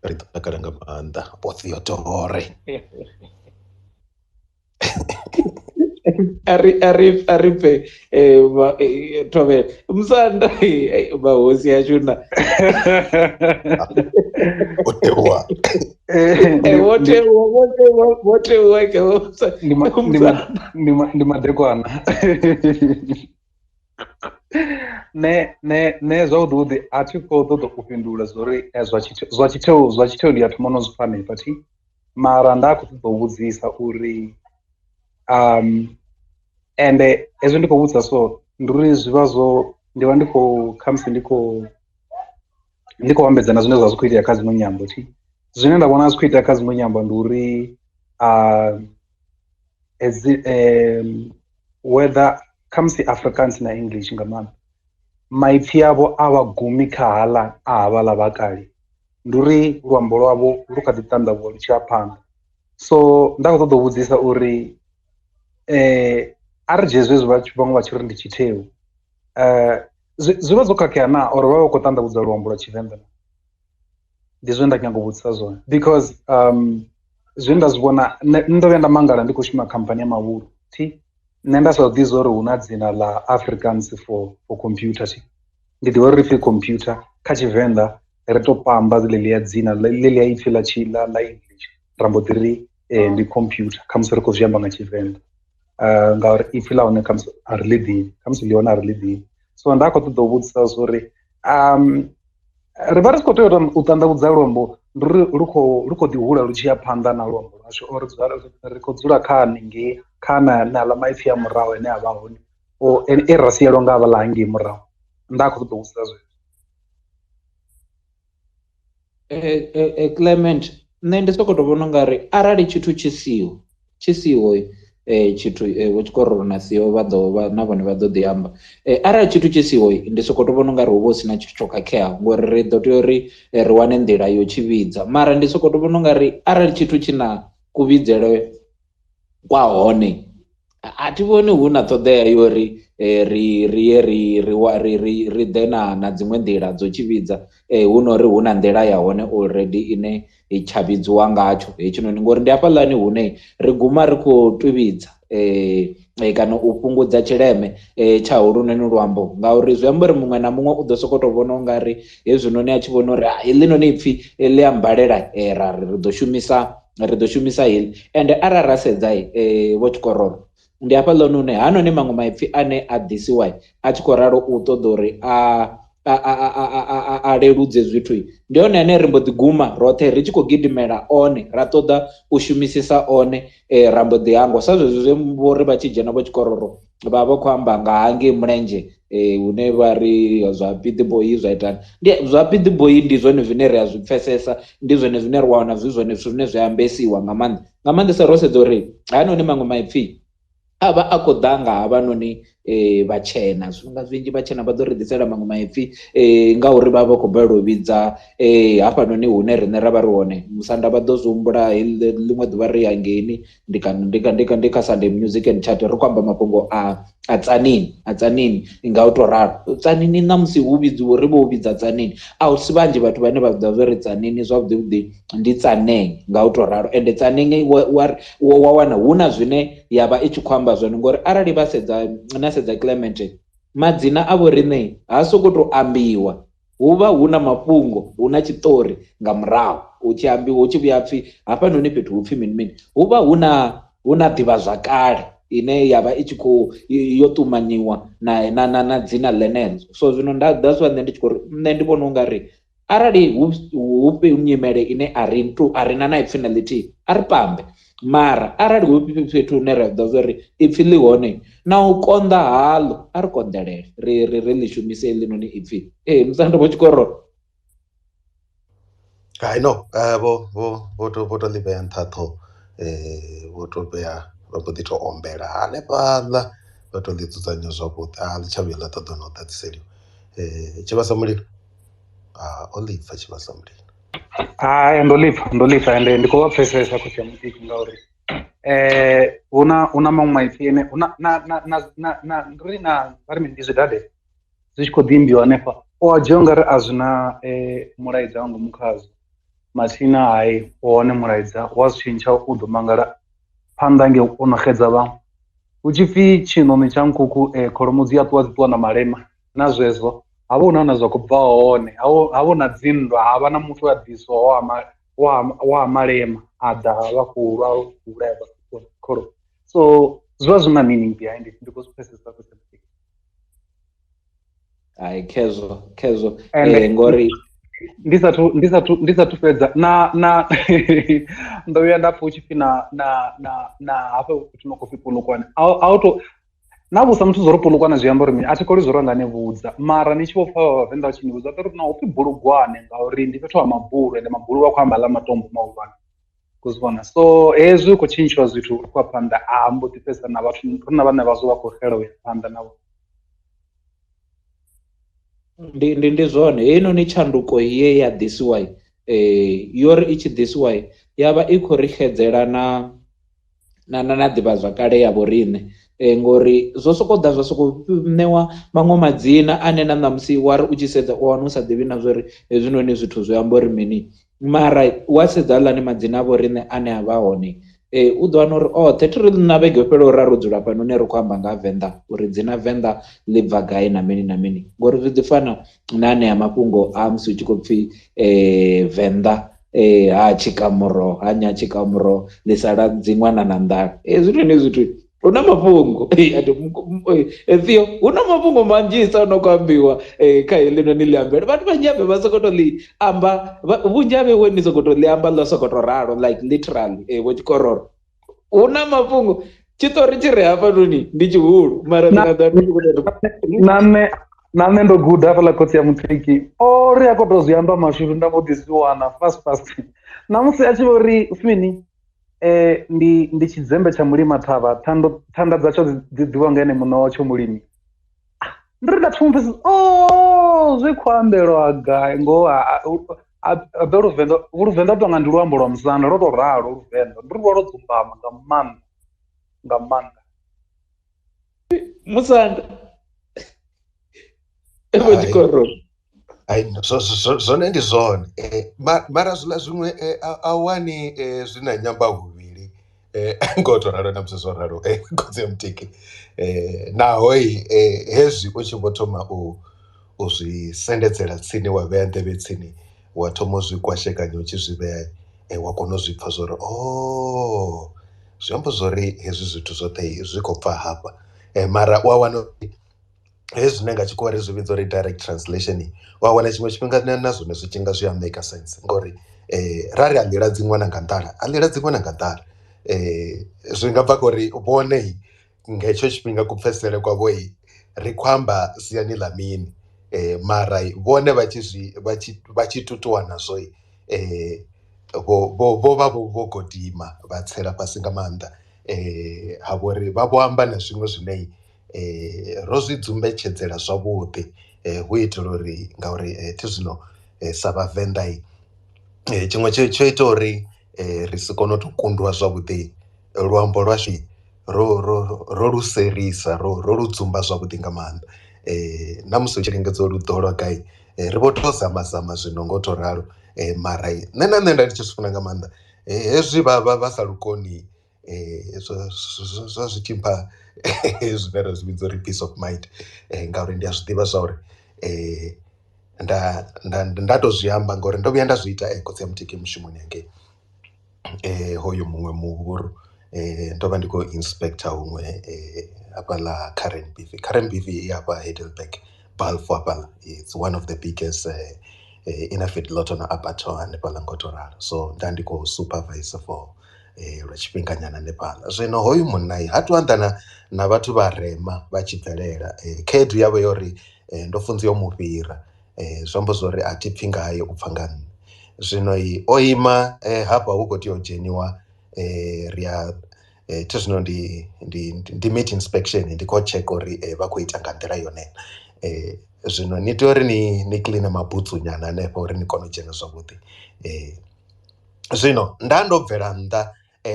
ri ḓo takala nga maanḓa vho Theodore ari pfe Thovela Musanda mahosi yashu na ndi madekwana ne zwavhuḓi a thi khou ṱoḓa u fhindula zwori zwa tshitheu ndi a thoma no zwi pfha hanefha thi mara nda khou ṱoḓa u vhudzisa uri ende hezwi ndi khou vhudzisa so ndi uri zwi vha zwo ndi vha ndi khou khamusi ndi khou ambedzana zwine zwa zwi khou itea kha dziṅwe nyambo thi zwine nda vhona zwi khou itea kha dziṅwe nyambo ndi uri whether khamusi Afrikaans na English nga maanḓa maipfi avho a vha gumi kha haḽa a havhaḽa vha kale ndi uri luambo lwavho lu kha ḓi ṱanḓavhuwa lu tshi ya phanḓa so nda khou ṱoḓa u vhudzisa uri a ri dzhie zwezwi vhaṅwe vha tshi ri ndi tshitheu zwi vha zwo khakhea na uri vha vha khou ṱanḓavhudza luambo lwa Tshivenḓa ndi zwine nda nyanga u vhudzisa zwone because zwine nda zwi vhona ndo vhuya nda mangala ndi khou shuma khamphani ya mavhuru thi nṋe nda sa ḓi zwa uri hu na dzina ḽa Afrikaans for computer thi ndi ḓivha uri ri pfi computer kha Tshivenḓa ri tou pamba ḽeḽiya dzina ḽeḽiya ipfi ḽa English ra mbo ḓi ri ndi computer khamusi ri khou zwi amba nga Tshivenḓa ngauri ipfi ḽa hone khamusi a ri ḽi ḓivhi khamusi ḽi hone a ri ḽi ḓivhi so nda khou ṱoḓa u vhudzisa zwori ri vha ri si khou tea u ṱanḓavhudza luambo ndi uri lu khou ḓi hula lu tshi ya phanḓa na luambo lwashu or ri khou dzula kha haningei kha na ḽa maipfi a murahu ane a vha hone ra sielwa nga havha ḽa hangei murahu nda khou ṱoḓa u vhudzisa zwezwo. Clement nṋe ndi sokou tou vhona u nga ri arali tshithu tshi siho tshithu hu tshi khou ri na siho vha na vhone vha ḓo ḓi amba arali tshithu tshi siho ndi sokou tou vhona u nga ri hu vha hu si na tshithu tsho khakheaho ngori ri ḓo tea uri ri wane nḓila yo tshi vhidza mara ndi sokou tou vhona u nga ri arali tshithu tshi na kuvhidzele kwa hone a thi vhoni hu na ṱhoḓea yori ri ḓe na dziṅwe nḓila dzo tshi vhidza hu no ri hu na nḓila ya hone already ine tsha vhidziwa ngatsho hetshinoni ngori ndi hafhaḽani hune ri guma ri khou tuvhidza kana u fhungudza tshileme tsha holunoni luambo ngauri zwi amba uri muṅwe na muṅwe u ḓo sokou tou vhona u nga ri hezwinoni a tshi vhona uri heḽi noni ipfhi ḽi a mbalela ri ḓo shumisa heḽi ende arali ra sedza vho Tshikororo ndi hafhaḽani hune hanoni maṅwe maipfhi ane a ḓisiwa a tshi khou ralo u ṱoḓa uri a leludze zwithu ndi hone ane ri mbo ḓi guma roṱhe ri tshi khou gidimela one ra ṱoḓa u shumisisa one ra mbo ḓi hangwa sa zwezwo zwe vhori vha tshi dzhena vho Tshikororo vha vha khou amba nga hangei mulenzhe hune vha ri zwa piḓiboyi zwa itani zwa piḓiboyi ndi zwone zwine ri a zwi pfesesa ndi zwone zwine ri wana zwi zwone zwithu zwine zwi ambesiwa nga maanḓesa ro sedza uri hanoni maṅwe maipfhi a vha a khou ḓa nga havhanoni vhatshena zwifhinga zwinzhi vhatshena vha ḓo ri ḓisela maṅwe maipfhi ngauri vha vha khou balelwa u vhidza hafhanoni hune riṋe ra vha ri hone musanda vha ḓo zwi humbula ḽiṅwe ḓuvha ri hangeini ndi kha Sunday Music and Chat ri khou amba mafhungo a tsanini nga u tou ralo tsanini na musi hu vhidziwa ri vho vhidza tsanini a hu si vhanzhi vhathu vhane vha ḓa uri tsanini zwavhuḓi ndi tsaneng nga u tou ralo ende tsaneng wa wana hu na zwine ya vha i tshi khou amba zwone ngori arali vha sedza Clement madzina a vho riṋe ha sokou tou ambiwa hu vha hu na mafhungo hu na tshiṱori nga murahu hu tshi ambiwa hu tshi vhuya pfhi hafhanoni fhethu hu pfhi mini hu vha hu na ḓivhazwakale ine yavha i tshi khou yo ṱumanyiwa na dzina ḽeneḽo so zwino that's why nṋe ndi tshi khou ri nṋe ndi vhona u nga ri arali hu nyimele ine a ri na ipfhi na ḽithihi a ri pambe mara arali hu fhethu hune ra ḓo zwa uri ipfhi ḽi hone na u konḓa haḽo a ri konḓelele ri ḽi shumise heḽinoni ipfhi musanda vho Tshikororo I know vho to ḽi vhea nṱhaṱho vho to vhea vha mbo ḓi to ombela hanefhaḽa vha to ḽi dzudzanya zwavhuḓi a ḽi tsha vhuya ḽa ṱoḓa na u ḓaḓiseliwa Tshivhasa Mulilo o ḽi pfha Tshivhasa Mulilo hai ndo ḽipfha ende ndi khou vha pfhesesa khosi ya muziki ngauri huna maṅwe maipfhi ene ri na ri mini ndi zwidade zwi tshi khou ḓi imbiwa hanefha u a dzhia ungari a zwina mulaidza wangu mukhazwo mathina hai wone mulaidza wa zwi tshintsha u ḓo mangala phanḓa nge o no xedza vhaṅwe hu tshi pfhi tshiṋoni tsha nkukhu kholomo dzi a ṱuwa na malema na zwezwo havha huna hune zwa khou bva hone havha na dzinndwa havha na muthu a ḓiswa wa malema a ḓa vha khou lwa vhulaya kholomo so zwivha zwi na meaning behind it ndi khou zwi pfhesesa hai khezwo ngori ndi sathu fhedza na ndo vhuya nda pfha u tshi pfhi na hafha fhethu no khou pfhi Polokwane auto na vhusa muthu zwo ri Polokwane zwi amba uri mini a thi kholi zwo ranga ne vhudza mara ni tshi vho pfha vhavenḓa tshi ni vhudza uri na upfhi Bulugwane ngauri ndi fhethu ha mabulu ende mabulu vha khou amba ḽa matombo mahulwane kuzivhona so hezwi u khou tshintshiwa zwithu uri kwa phanḓa a mbo ḓi fhedza na vhathu ri na vhane vhazwo vha khou xela u ya phanḓa navho ndi zwone heinoni tshanduko ye ya ḓisiwa yori i tshi ḓisiwa yavha i khou ri xedzela na ḓivhazwakale ya vho riṋe ngori zwo sokou ḓa zwa sokou ṋewa maṅwe madzina ane na ṋamusi wa ri u tshi sedza u wana u sa ḓivhi na zwori hezwinoni zwithu zwi amba uri mini mara wa sedza ḽani madzina a vho riṋe ane a vha hone u ḓo wana uri oṱhe thi ri na vhege fhelo uri ro dzula fhanoni ri khou amba nga ha Venḓa uri dzina Venḓa ḽi bva gai na mini na mini ngori zwi ḓi fana na anea mafhungo a musi hu tshi khou pfhi Venḓa ha tshikamuro ha nya tshikamuro ḽi sala dziṅwana na nḓala hezwinoni zwithu hu na mafhungo Theo hu na mafhungo manzhisa no khou ambiwa kha heḽinoni ḽi ambele vhathu vhanzhi avhe vha sokou tou ḽi amba vhunzhi havhe we ni sokou tou ḽi amba ḽo sokou tou ralo like literally vho Tshikororo hu na mafhungo tshiṱori tshi re hafhanoni ndi tshihulu mara na nṋe ndo guda hafhaḽa khotsi ya mutheki ri a khou tou zwi amba mashudu nda mbo ḓi zwi wana fast namusi a tshi vho ri fini ndi tshidzembe tsha mulima thavha thanda dzatsho dzi ḓiwa nga ene muṋe watsho mulimi ndi ri nda thoma zwi khou ambelwa gai ngoho abe Luvenḓa u tonga ndi luambo lwa musanda lwo tou ralo Luvenḓa ndi ri lwo dzumbama nga maanḓa musanda evo tshikoro zwone ndi zwone mara zwiḽa zwiṅwe a wani zwi na nyamba huvhili ngo to ralo na musi zwo ralo khotsi mtiki naho hezwi u tshi vho thoma u zwi sendedzela tsini wa vhea nḓevhe tsini wa thoma u zwi kwashekanya u tshi zwi vhea wa kona u zwi pfha zwori zwi amba zwori hezwi zwithu zwoṱhe zwi khou bva hafha mara wa wana hezwi zwine nga tshikhuwa zwi vhidza uri direct translation wa wana tshiṅwe tshifhinga na zwone zwi tshi nga zwi a make sense ngori rari a ḽila dzi ṅwana nga nḓala a ḽila dzi ṅwana nga nḓala zwi nga bva khori vhone nga hetsho tshifhinga kupfhesele kwavho ri khou amba siani ḽa mini mara vhone vha tshi tutuwa nazwo vho vha vho godima vha tsela fhasi nga maanḓa ha vhori vha vho amba na zwiṅwe zwine ro zwi dzumbetshedzela zwavhuḓi hu itela uri ngauri thi zwino sa vhavenḓa tshiṅwe tsho ita uri ri si kone u to kundiwa zwavhuḓi luambo lwashu ro lu serisa ro lu dzumba zwavhuḓi nga maanḓa na musi u tshi lingedza u lu ḓolwa gai ri vho to zama zwino ngo to ralo mara nṋe na nṋe nda ndi tshi zwi funa nga maanḓa hezwi vha sa lukoni zwa zwi tshi mpha zwine ra zwi vhidza uri peace of mind ngauri ndi a zwi ḓivha zwa uri nda to zwi amba ngauri ndo vhuya nda zwi ita khotsi ya mutiki mushumoni hangei hoyo muṅwe muhuru ndo vha ndi khou inspector huṅwe hafhaḽa Karen Beef hafha Heidelberg Balfour hafhaḽa it's one of the biggest in a feedlot on abattoir hanefhaḽa ngo to ralo so nda ndi khou supervise for lwa tshifhinganyana hanefhaḽa zwino hoyu munna ha tu anḓana na vhathu vha rema vha tshi bvelela khaedu yavho yo ri ndo funziwa mu fhira zwi amba zwori a thi pfhi ngaye u pfha nga nne zwino o ima hafha hu khou tea u dzheniwa ri a thi zwino ndi meat inspection ndi khou tsheka uri vha khou ita nga nḓila yone zwino ni tea uri ni clean mabutsu nyana hanefho uri ni kone u dzhena zwavhuḓi zwino ndo bvela nnḓa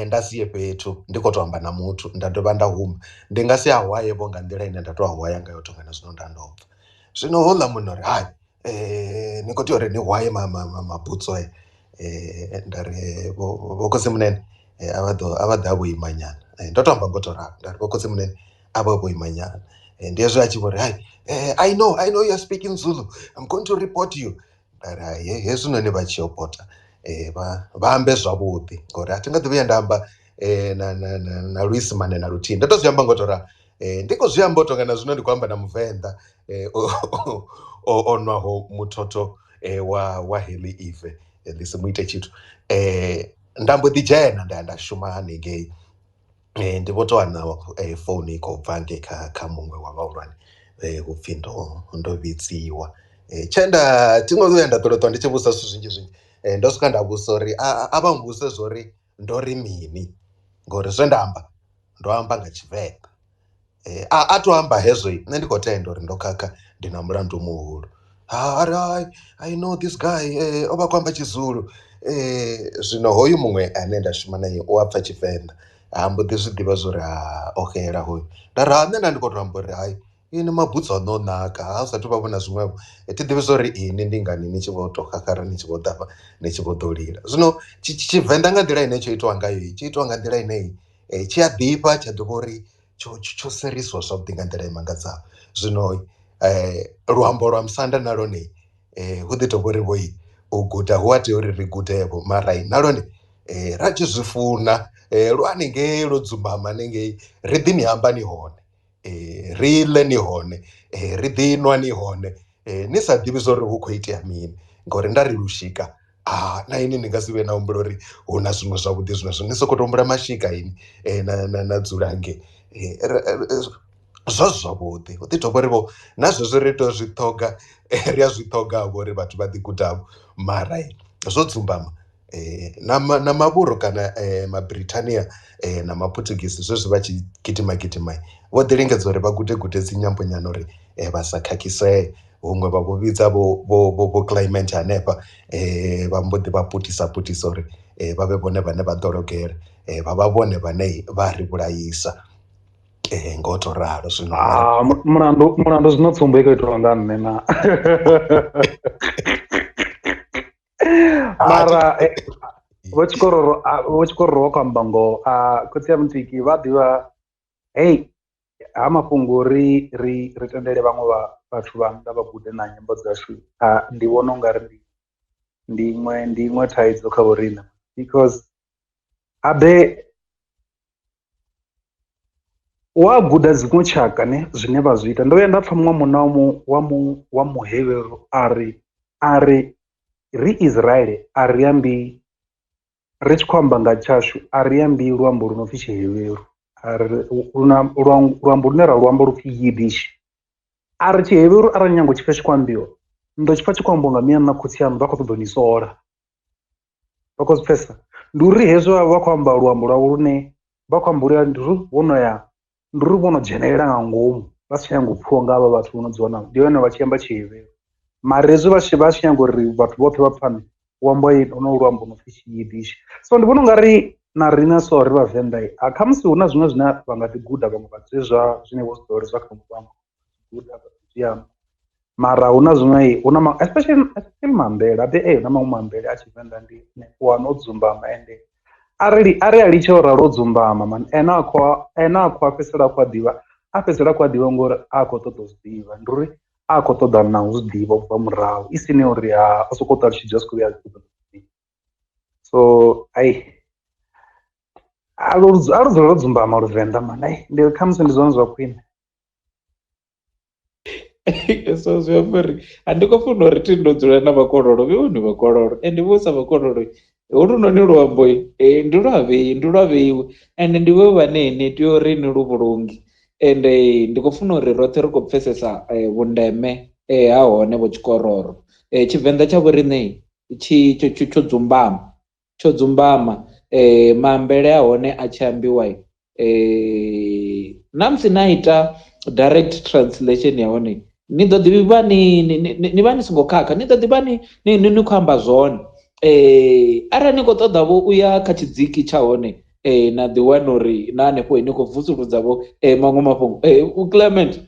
nda siye fhethu ndi khou to amba na muthu nda dovha nda huma ndi nga si ahwaye vho nga nḓila ine nda to ahwaya ngayo thonga na zwino nda ndo bva zwino houḽa munna uri hayi ni khou tea uri ni hwaye mabutsu nda ri vho khotsi munene a vha ḓe a vho ima nyana ndo to amba ngo to ralo nda ri vho khotsi munene a vha vho ima nyana ndi hezwi a tshi vho ri hayi I know you are speaking Zulu, I'm going to report you. Hezwi noni vha tshi opota vha ambe zwavhuḓi ngori a thi nga ḓi vhuya nda amba na luisimane na luthihi ndo to zwi amba ngo to ralo ndi khou zwi amba u tonga na zwino ndi khou amba na muvenḓa o nwaho muthotho wa heḽi ive ḽi si mu ite tshithu nda mbo ḓi dzhena nda shuma hanengei ndi vho to wana founu i khou bva ngei kha muṅwe wa vhahulwane hupfhi ndo vhidziwa tshenda thi ngo vhuya nda ṱoḓa ndi tshi vhusa zwithu zwinzhi ndo swika nda vhusa uri a vha mmbuse zwori ndo ri mini ngori zwe nda amba ndo amba nga Tshivenḓa a to amba hezwo nṋe ndi khou tenda uri ndo khakha ndi na mulandu muhulu I know this guy o vha khou amba tshizulu zwino hoyu muṅwe ane nda shuma naye u a pfha Tshivenḓa mbo ḓi zwi ḓivha zwori o xela hoyu nda ri nṋe ndi khou to amba uri hayi ini mabutsu ano naka a sathu vha vhona zwiṅwevho thi ḓivhi zwori ini ndi ngani ni tshi vho to khakhara ni tshi vho ḓafha ni tshi vho ḓo lila zwino Tshivenḓa nga nḓila ine tsho itiwa ngayo tshi itiwa nga nḓila ine tshi a ḓifha tsha ḓivha uri tsho seriswa zwavhuḓi nga nḓila i mangadzaho zwino luambo lwa musanda na lwone hu ḓi tovha uri vho u guda hu a tea uri ri gudevho mara na lwone ra tshi zwi funa lwa hanengei lwo dzumbama hanengei ri ḓi ni amba ni hone ri ḽe ni hone ri ḓi nwa ni hone ni sa ḓivhi zwori hu khou itea mini ngori nda ri lushika na ini ni nga si vhe na humbula uri hu na zwiṅwe zwavhuḓi zwine ni sokou to humbula mashika ini na dzula nge zwavhuḓi hu ḓi tovha uri vho na zwezwo ri to zwi ṱhoga ri a zwi ṱhoga uri vhathu vha ḓi gudavho mara zwo dzumbama na mavhuru kana maBritania na maphuthugisi zwezwi vha tshi gidima vho ḓi lingedza uri vha gude dzi nyambo nyana uri vha sa khakhisee huṅwe vha vho vhidza vho climate hanefha vha mbo ḓi vha putisa uri vha vhe vhone vhane vha ḓo lugela vha vha vhone vhane vha ri vhulaisa ngo to ralo zwino mulandu zwino tsumbo i khou itiwa nga nṋe na mara vho tshikororo vha khou amba ngoho khotsi ya Mutiki vha ḓivha hei ha mafhungo ri tendele vhaṅwe vhathu vha nnḓa vha gude na nyambo dzashu ndi vhona ungari ndi iṅwe thaidzo kha vho riṋe because abe wa guda dziṅwe tshaka ne zwine vha zwi ita ndo vhuya nda pfha muṅwe muna wa muhevhelo ari ri Israel ari ambi ri tshi khou amba nga tshashu ari ambi luambo lu no pfi Tshihevheru luambo lune ra luambo lu pfi Yiddish ari Tshihevheru arali nyango tshipfa tshi khou ambiwa ndo tshipfa tshi khou ambiwa nga miyana na khotsi yanu vha khou ṱoḓa ni sola vha khou zwipfesa ndi uri hezwo vha khou amba luambo lwavho lune vha khou amba uri ndi uri vho no dzhenelela nga ngomu vha si nyango pfhiwa nga havha vhathu vho no dzi wana ndi hone vha tshi amba Tshihevheru mara hezwi vha tshi nyango uri vhathu vhoṱhe vha pfhane luambo no luambo no pfi Yiddish so ndi vhona ungari na riṋe so ri vhavenḓa khamusi hu na zwiṅwe zwine vha nga ḓi guda vhaṅwe vha zwezwa zwine vho zwiḓori zwa kha muvhango guda vha mara hu na zwiṅwe hu na especially mambele abe na maṅwe mambele a Tshivenḓa ndi wana o dzumbama ende ari litshe o ralo o dzumbama man ene a khou fhedzisela a khou a ḓivha ngori a khou ṱoḓa u zwi ḓivha ndi uri a khou ṱoḓa na u zwi ḓivha u bva murahu isini uri a sokou ṱalutshedzwa zwi khou vhuya ḓivha so a lu dzula ro dzumbama Luvenḓa man ndi khamusi ndi zwone zwa khwine so zwi amba uri a ndi khou funa uri thi ndo dzula na vhakololo vhe ni vhakololo ende vho sa vhakololo holunoni luambo ndi lwa vheiwe ende ndi vhe vhane ni tea uri ni lu vhulungi ende ndi khou funa uri roṱhe ri khou pfesesa vhundeme ha hone vho tshikororo Tshivenḓa tsha vhoriṋe tsho dzumbama maambele a hone a tshi ambiwa na musi na ita direct translation ya hone ni ḓo ḓivha ni vha ni songo khakha ni ḓo ḓivha ni khou amba zwone arali ni khou ṱoḓa vho uya kha tshidziki tsha hone na ḓi wana uri na hanefho ni khou vusuludza vho maṅwe mafhungo Clement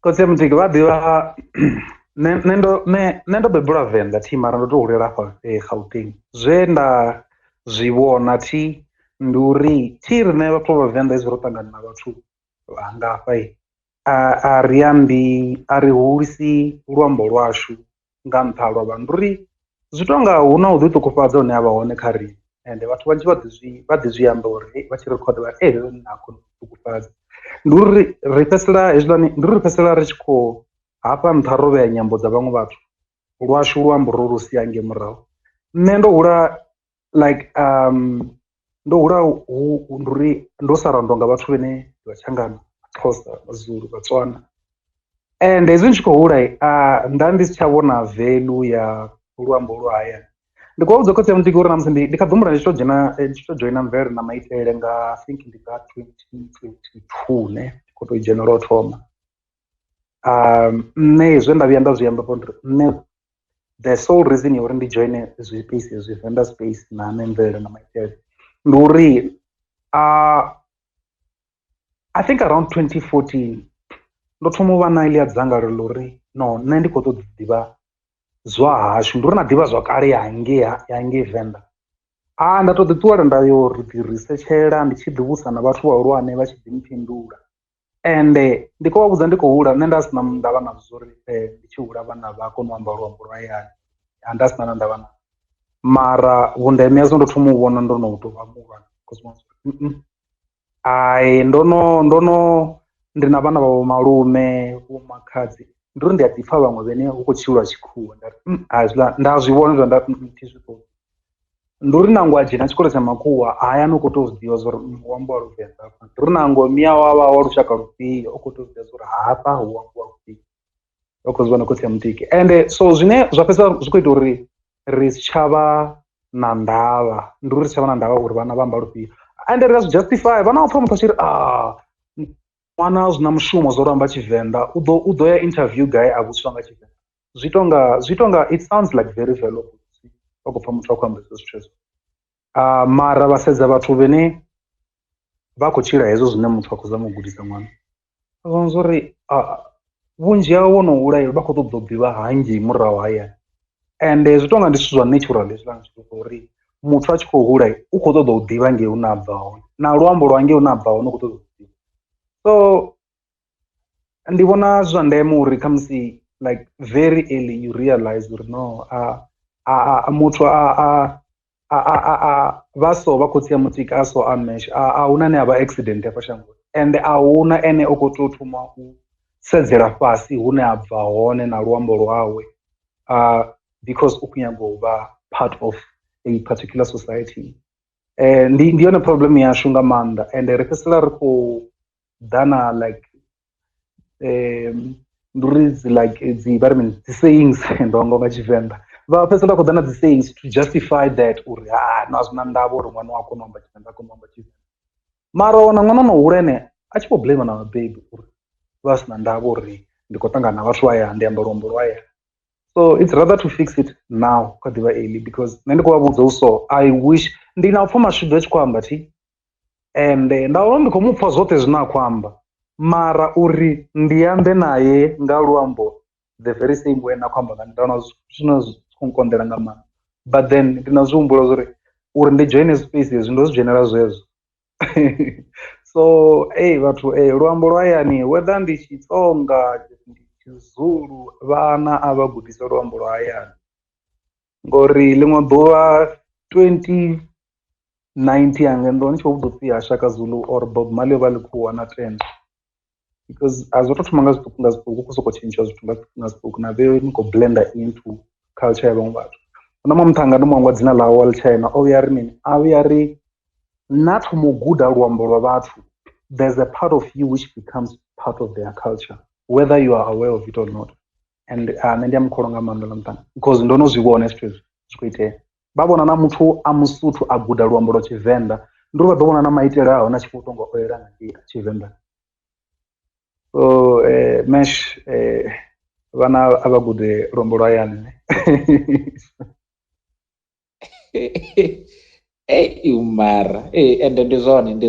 khotsi ya Mutiki vha ḓivha nṋe ndo bebelwa Venḓa thi mara ndo to hulela afha Gauteng zwe nda zwi vhona thi ndi uri thi riṋe vhathu vha Venḓa hezwi ro ṱangana na vhathu vha ngafha a ri hulisi luambo lwashu nga nṱha lwa vha ndi uri zwi tonga hu na u ḓi ṱungufhadza hune havha hone kha riṋe ende vhathu vhanzhi vha ḓi zwi amba uri vha tshi rikhoda vha hezwo ni na kona u ṱungufhadza ndi uri ri fhedzisela hezwiḽani ndi uri ri fhedzisela ri tshi khou hafha nṱha ro vhea nyambo dza vhaṅwe vhathu lwashu luambo ro lu sia nge murahu nṋe ndo hula like ndo hula ndi uri ndo sarandwa nga vhathu vhane vha Tshangana Xhosa Zulu Vatswana ende hezwi ndi tshi khou hula nda ndi si tsha vhona value ya luambo lwa hayani ndi khou vhudza khotsi ya Mutiki uri na musi ndi kha ḓi humbula ndi tshi to dzhoina MveleleNaMaitele nga I think ndi nga 2022 ne ndi khou tou dzhena lwa u thoma nṋe hezwi nda vhuya nda zwi amba uri nṋe the sole reason ya uri ndi joine zwi space zwi Venḓa space na nṋe MveleleNaMaitele ndi uri I think around 2014 ndo thoma u vha na iḽia dzangalelo uri no nṋe ndi khou ṱoḓa u ḓivha zwa hashu ndi uri na ḓivha zwa kale ya ngei Venḓa nda to ḓi ṱuwela nda yo ri ḓi researchela ndi tshi ḓivhusa na vhathu vhahulwane vha tshi ḓi mphindula ende ndi khou vha vhudza ndi khou hula nṋe nda si na ndavha na zwori ndi tshi hula vhana vha kona u amba luambo lwa hayani nda si na ndavha na mara vhundeme hazwo ndo thoma u vhona ndo no tou vha muhulwane ndi na vhana vha malume vho makhadzi ndi uri ndi a ḓi pfha vhaṅwe vhene hu khou tshilwa tshikhuwa nda zwi vhona zwa thi zwi ṱoḓi ndi uri nango a dzhena tshikolo tsha makhuwa hayani u khou tou zwiḓivha zwori luambo wa Luvenḓa ndi uri nango miya wavha wa lushaka lufhio u khou tou zwiḓivha zwori hafha hu ambiwa lufhio u khou zwi vhona khotsi ya Mutiki ende so zwine zwa fhedzisela zwi khou ita uri ri si tshavha na ndavha ndi uri ri si tshavha na ndavha uri vhana vha amba lufhio ende ri a zwi justify vhana vha pfha muthu a tshi ri ṅwana zwi na mushumo zwo amba Tshivenḓa u ḓo ya interview guy a vhudziswa nga Tshivenḓa zwi tonga it sounds like very valuable vha khou pfha muthu a khou amba zwithu hezwo mara vha sedza vhathu vhene vha khou tshila hezwo zwine muthu a khou zama u gudisa ṅwana. Vha zwa uri vhunzhi havho wo no hula vha khou ṱoḓa u ḓivha hangei murahu hayani, ende zwi tonga ndi zwithu zwa natural hezwiḽa zwithu uri muthu a tshi khou hula u khou ṱoḓa u ḓivha ngei hune a bva hone na luambo lwa ngei hune a bva hone u khou ṱoḓa u ḓivha. So ndi vhona zwa ndeme uri khamusi like very early you realize uri no muthu vha so vha khou tsia mutika a so a mesh a huna ane avha accident hafha shangoni, ende a huna ene o khou tou thoma u sedzela fhasi hune a bva hone na luambo lwawe because u khou nyaga u vha part of a particular society. Ndi yone problem yashu nga maanḓa, ende ri fhedzisela ri khou dana like ndi uri like dzi sayings ndo nga Tshivenḓa, vha fhedzisela khou ḓa na dzi sayings to justify that uri no zwina ndavha uri ṅwana wa kona u amba Tshivenḓa, a kona u amba Tshivenḓa. Mara ona ṅwana no hula ene a tshi khou blame na vhabebi uri vha sina ndavha uri ndi khou ṱangana na vhathu hayani, ndi amba luambo lwa hayani. So it's rather to fix it now kha ḓivha early, because nṋe ndi khou vha vhudza so I wish ndi na pfha mashudu a tshi khou amba ende ndaula ndi khou mu pfha zwoṱhe zwine a khou amba, mara uri ndi ambe naye nga luambo the very same way na khou amba nga ndaona zwine zwi khou nkonḓela nga maanḓa. But then ndi na zwihumbulo uri ndi joine space hezwi ndo zwi dzhenela zwezwo. So vhathu luambo lwa hayani whether ndi Xitsonga, ndi Tshizulu, vhana a vha gudisa luambo lwa hayani ngori ḽiṅwe ḓuvha 2090 yanga ndo ni tshi khou vhuḓa upfhi Shaka Zulu or Bob Marley vha ḽi khou wana trend, because a zwo tou thoma nga zwiṱuku nga zwiṱuku, u khou sokou tshintsha zwithu nga zwiṱuku na vhe ni khou blender into culture ya vhaṅwe vhathu. Huna muṅwe muthannga ndi muṅwe wa dzina ḽa Wall China o vhuya ri mini, a vhuya ri na thoma u guda luambo lwa vhathu, there's a part of you which becomes part of their culture whether you are aware of it or not. And nṋe ndi a mukholwa nga maanḓa ḽa muṱani because ndo no zwi vhona zwithu zwi khou itea. Vha vhona na muthu a Musuthu a guda luambo lwa Tshivenḓa, ndi uri vha ḓo vhona na maitele a hone a tshi khou tonga o yelana ngei Tshivenḓa. So mesh vhana a vha gude luambo lwa hayani. Mara ende ndi zwone ri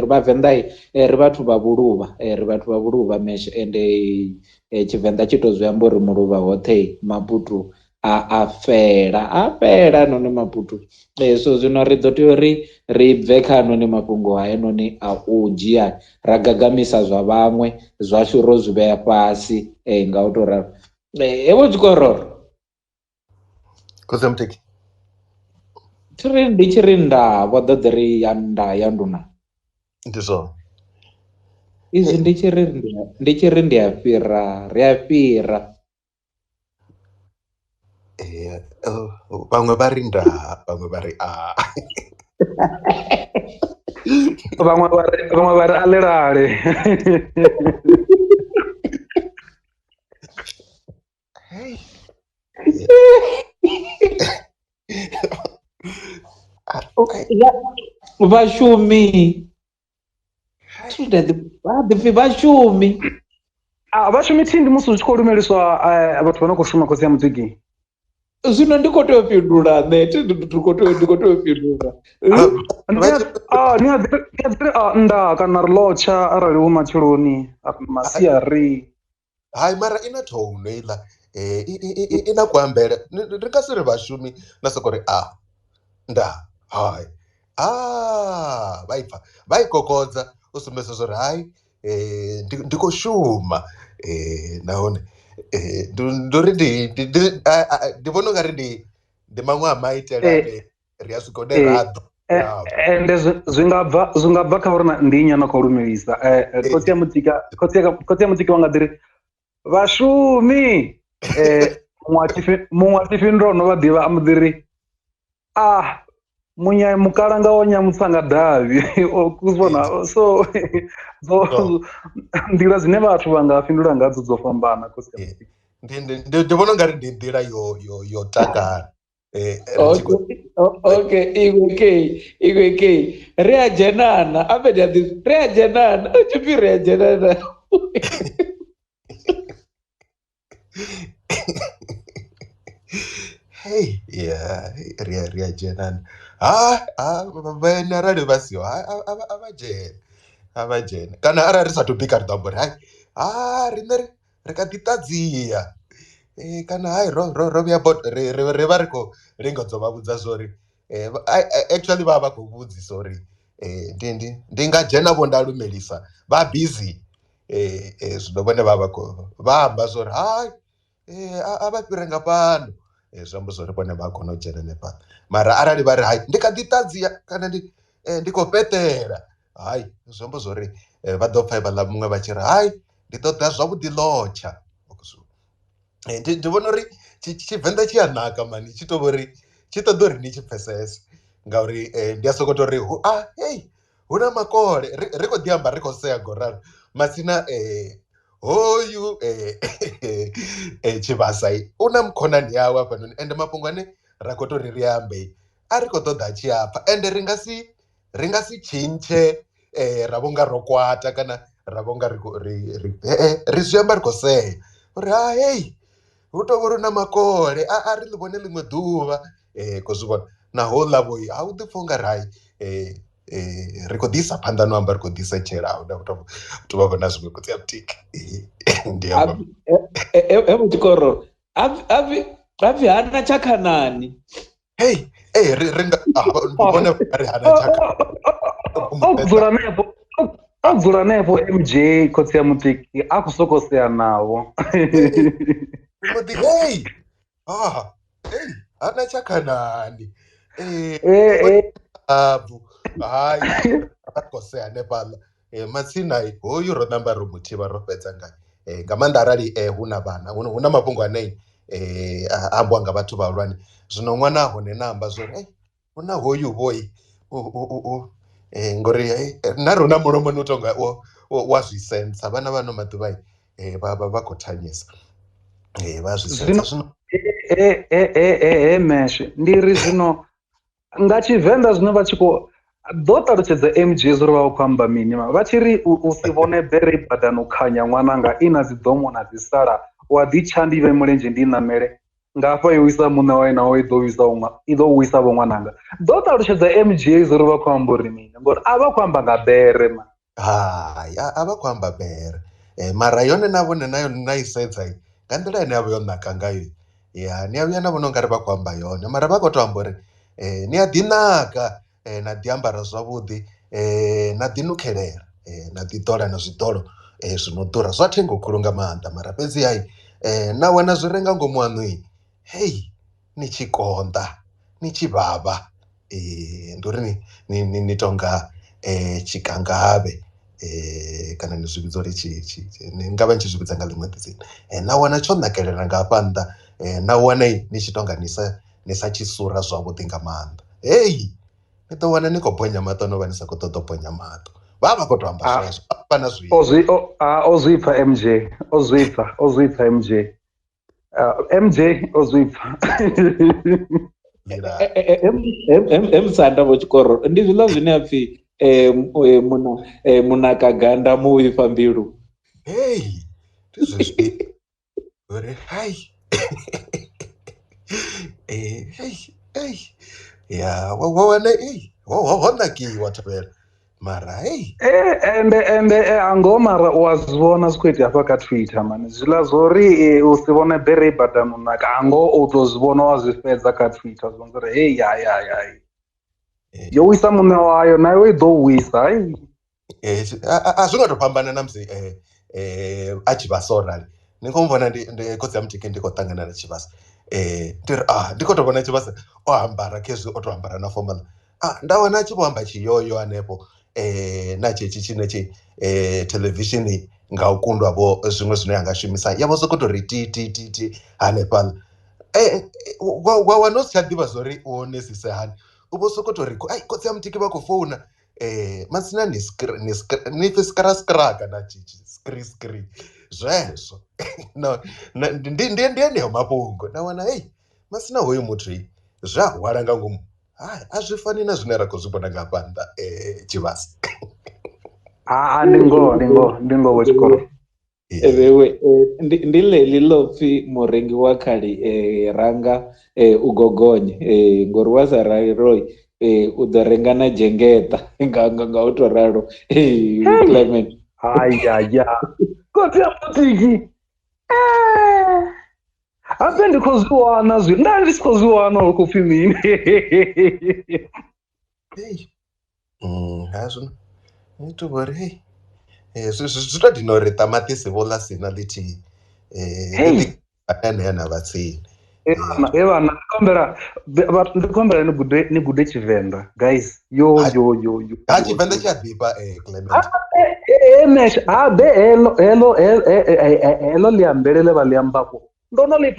vhavenḓa ri vhathu vha vhuluvha meshe, ende Tshivenḓa tshi to zwi amba uri muluvha hoṱhe mabutu a fhela noni mabutu. So zwino ri ḓo tea uri ri bve kha noni mafhungo haya noni a u dzhia ra gagamisa zwa vhaṅwe zwashu ro zwi vhea fhasi nga u to ralo. Ewo tshikororo Kosemteki ndi tshi ri nda vho ḓo ḓi ri ya nda ya nduna ndi zwone izwi ndi tshi ri ndi a fhira, ri a fhira. vhaṅwe vha ri nda, vhaṅwe vha ri vhaṅwe vha ri alelale. Vhashumi ḓipfi vhashumi vhashumi thi ndi musi hu tshi khou lumeliswa vhathu vha no khou shuma khosi ya mudzigi. Zwino ndi khou tea u fhindula nṋe ndi khou tea u fhindula nda kana ri lotsha arali hu matsheloni masiari. Hai, mara ina thono iḽa ina kuambele ri nga si ri vhashumi na soko ri nda hai vha ipfa vha i kokodza u sumbedza zwo ri hai ndi khou shuma nahone nduri ndi vhona ungari ndi maṅwe a maitele ane ri a swika hune raḓo. Ende zwi nga bva kha uri ndi nnyi ano khou lumelisa. Khotsi ya mudzika vha nga ḓi ri vhashumi, muṅwe a tifhindula no vha ḓivha a mbo ḓi ri mukalanga o nyamutsanga davhi kuzvona. So nḓila dzine vhathu vha nga fhindula ngadzo dzo fhambana. Ndi vhona ungari ndi nḓila yo takala. Okay, igwe ri a dzhenana apedi ri a dzhenana uchipi ri a dzhenana. hey ri a dzhenana vhaeni arali vha siho a vha dzhene kana arali ri sa tou bika ri ḓo amba uri riṋe ri kha ḓi ṱadzia kana hai ro vhuya ri vha ri khou lingedza u vha vhudza zwori actually vha vha khou vhudzisa uri ndi nga dzhenavho nda lumelisa vha busy zwino vhone vha amba zwori hai a vha fhire nga fhano zwi amba zwori vhone vha kona u dzhena hanefhaḽa mara arali vha ri hai ndi kha ḓi ṱadzia kana ndi khou fheṱela hai zwi amba zwori vha ḓo pfha vhaḽa muṅwe vha tshi ri hai ndi ṱoḓa zwavhuḓi ḽotsha. Ndi vhona uri Tshivenḓa tshi a naka mani tshi to vhori tshi ṱoḓa uri ni tshi pfhesese ngauri ndi a sokou tou ri hey hu na makole ri khou ḓi amba ri khou sea goralo matsina hoyu Tshivhasa u na mukhonani yawe hafhanoni ende mafhungo ane ra khou tou ri ambe a ri khou ṱoḓa a tshi apfha ende ri nga si tshintshe ra vho nga ro kwata kana ra vho nga ri zwi amba ri khou sea uri hey hu tou vhori na makole a ri ḽi vhone ḽiṅwe ḓuvha ko zwi vhona naho ḽa vhoyi a u ḓi pfha u nga ri hai ri khou ḓi isa phanḓa no amba ri khou ḓi setshela ahuna tou vha vhona zwiṅwe kutsi ya butiki ndi amba Tshikoro abvi hana tshakhanani hey ri nga vhone ri hana tshaka o dzula hanefho MJ khotsi ya mutiki a khou sokou sea navho mboḓi hey hana tshakhanani abvu hai a khou sea hanefhaḽa matsina hoyu ro namba ro muthivha ro fhedza nga maanḓa arali hu na vhana hu na mafhungo ane ambiwa nga vhathu vhahulwane zwino ṅwana hone na amba zwori hu na hoyu vhoyi ngori na ro na mulomoni u tonga wa zwi sensa vhana vhano maḓuvha vha khou thanyesa vha zwi sensa zwino meshe ndi ri zwino nga Tshivenḓa zwine vha tshi khou ḓo ṱalutshedza MJ zwori vha khou amba mini vha tshi ri u si vhone bere badani u khanya ṅwananga i na dzi ḓomo na dzi sala wa ḓi tsha ndi vhe mulenzhe ndi ṋamele nga hafha yo wisa muṋe wayo naho i ḓo wisa vho ṅwananga ḓo ṱalutshedza MJ zwori vha khou amba uri mini ngori a vha khou amba nga bere man hai a vha khou amba bere mara yone na vhone nayo na i sedza nga nḓila ine yavha yo naka ngayo ni a vhuya na vhona ungari vha khou amba yone mara vha khou tou amba uri ni a ḓi naka na ḓi ambara zwavhuḓi na ḓi nukhelela na ḓi ḓola na zwiḓolo zwino ḓura zwa thengo khulu nga maanḓa mara fhedzi hai na wana zwi re nga ngomu haṋu hey ni tshi konḓa ni tshi vhavha ndi uri ni tonga tshikangavhe kana ni zwi vhidza uri ni nga vha ni tshi zwi vhidza nga ḽiṅwe dzina na wana tsho nakelela nga hafha nnḓa na wana ni tshi tonga ni sa tshi sura zwavhuḓi nga maanḓa hey ni ḓo wana ni khou bonya maṱo no vha ni sa khou ṱoḓa u bonya maṱo vha vha khou tou amba zwezwo fana o zwipfa MJ o zwipfa MJ o zwipfa Msanda vho Tshikoro ndi zwiḽa zwine a pfhi munakaganda muvhifha mbilu hey ndi zwezwi uri hai hey ya wa wana ho nakiwa tevhela mara hey ende ango mara wa zwivhona zwi khou itea hafha kha Twitter mani zwiḽa zwori u si vhone bere badani u naka ango u tou zwi vhona wa zwi fhedza kha Twitter zwi vhona uri hey yo wisa muṋe wayo nayo i ḓo wisa a zwi nga tou fhambana na musi a Tshivhasa o rali ni khou muvhona ndi khotsi ya mutiki ndi khou ṱangana na Tshivhasa ndi ri ndi khou tou vhona Tshivhasa o ambara khezwi o tou ambara na fomaḽa nda wana a tshi vho amba tshiyoyo hanefho na tshetshi tshine theḽevishini nga u kundwa vho zwiṅwe zwine yanga shumisa ya vho sokou tou ri ti hanefhaḽa wa wana u si tsha ḓivha zwori u onesise hani u vho sokou tou ri khotsi ya mutiki vha khou founa masina ni pfhi skra kana skri zwezwo ndi eneyo mafhungo na wana hey masina hoyu muthu zwi a hwala nga ngomu a zwi fani na zwine ra khou zwi vhona nga hafha nnḓa Tshivhasa ndi ngoho Tshikoro Ewe ndi ḽeḽi ḽo pfhi murengi wa khali ranga u gogonye ngori wa sa ralo u ḓo renga na dzhengeta nga u to ralo Clement. Hayaya kothi ya mutiki habe ndi khou zwi wana zwi nda ndi si khou zwi wana uri khou pfhi mini. Hazwo ni to vhori zwi to dina uri ṱamaṱisi vho ḽa sina ḽithihi ane na vatsini Evana ndi kombela ni gude Tshivenḓa guys yo ha Tshivenḓa tsha ḓifha Clement mesh habe helo liambelele vha liambapo ndo no ḽi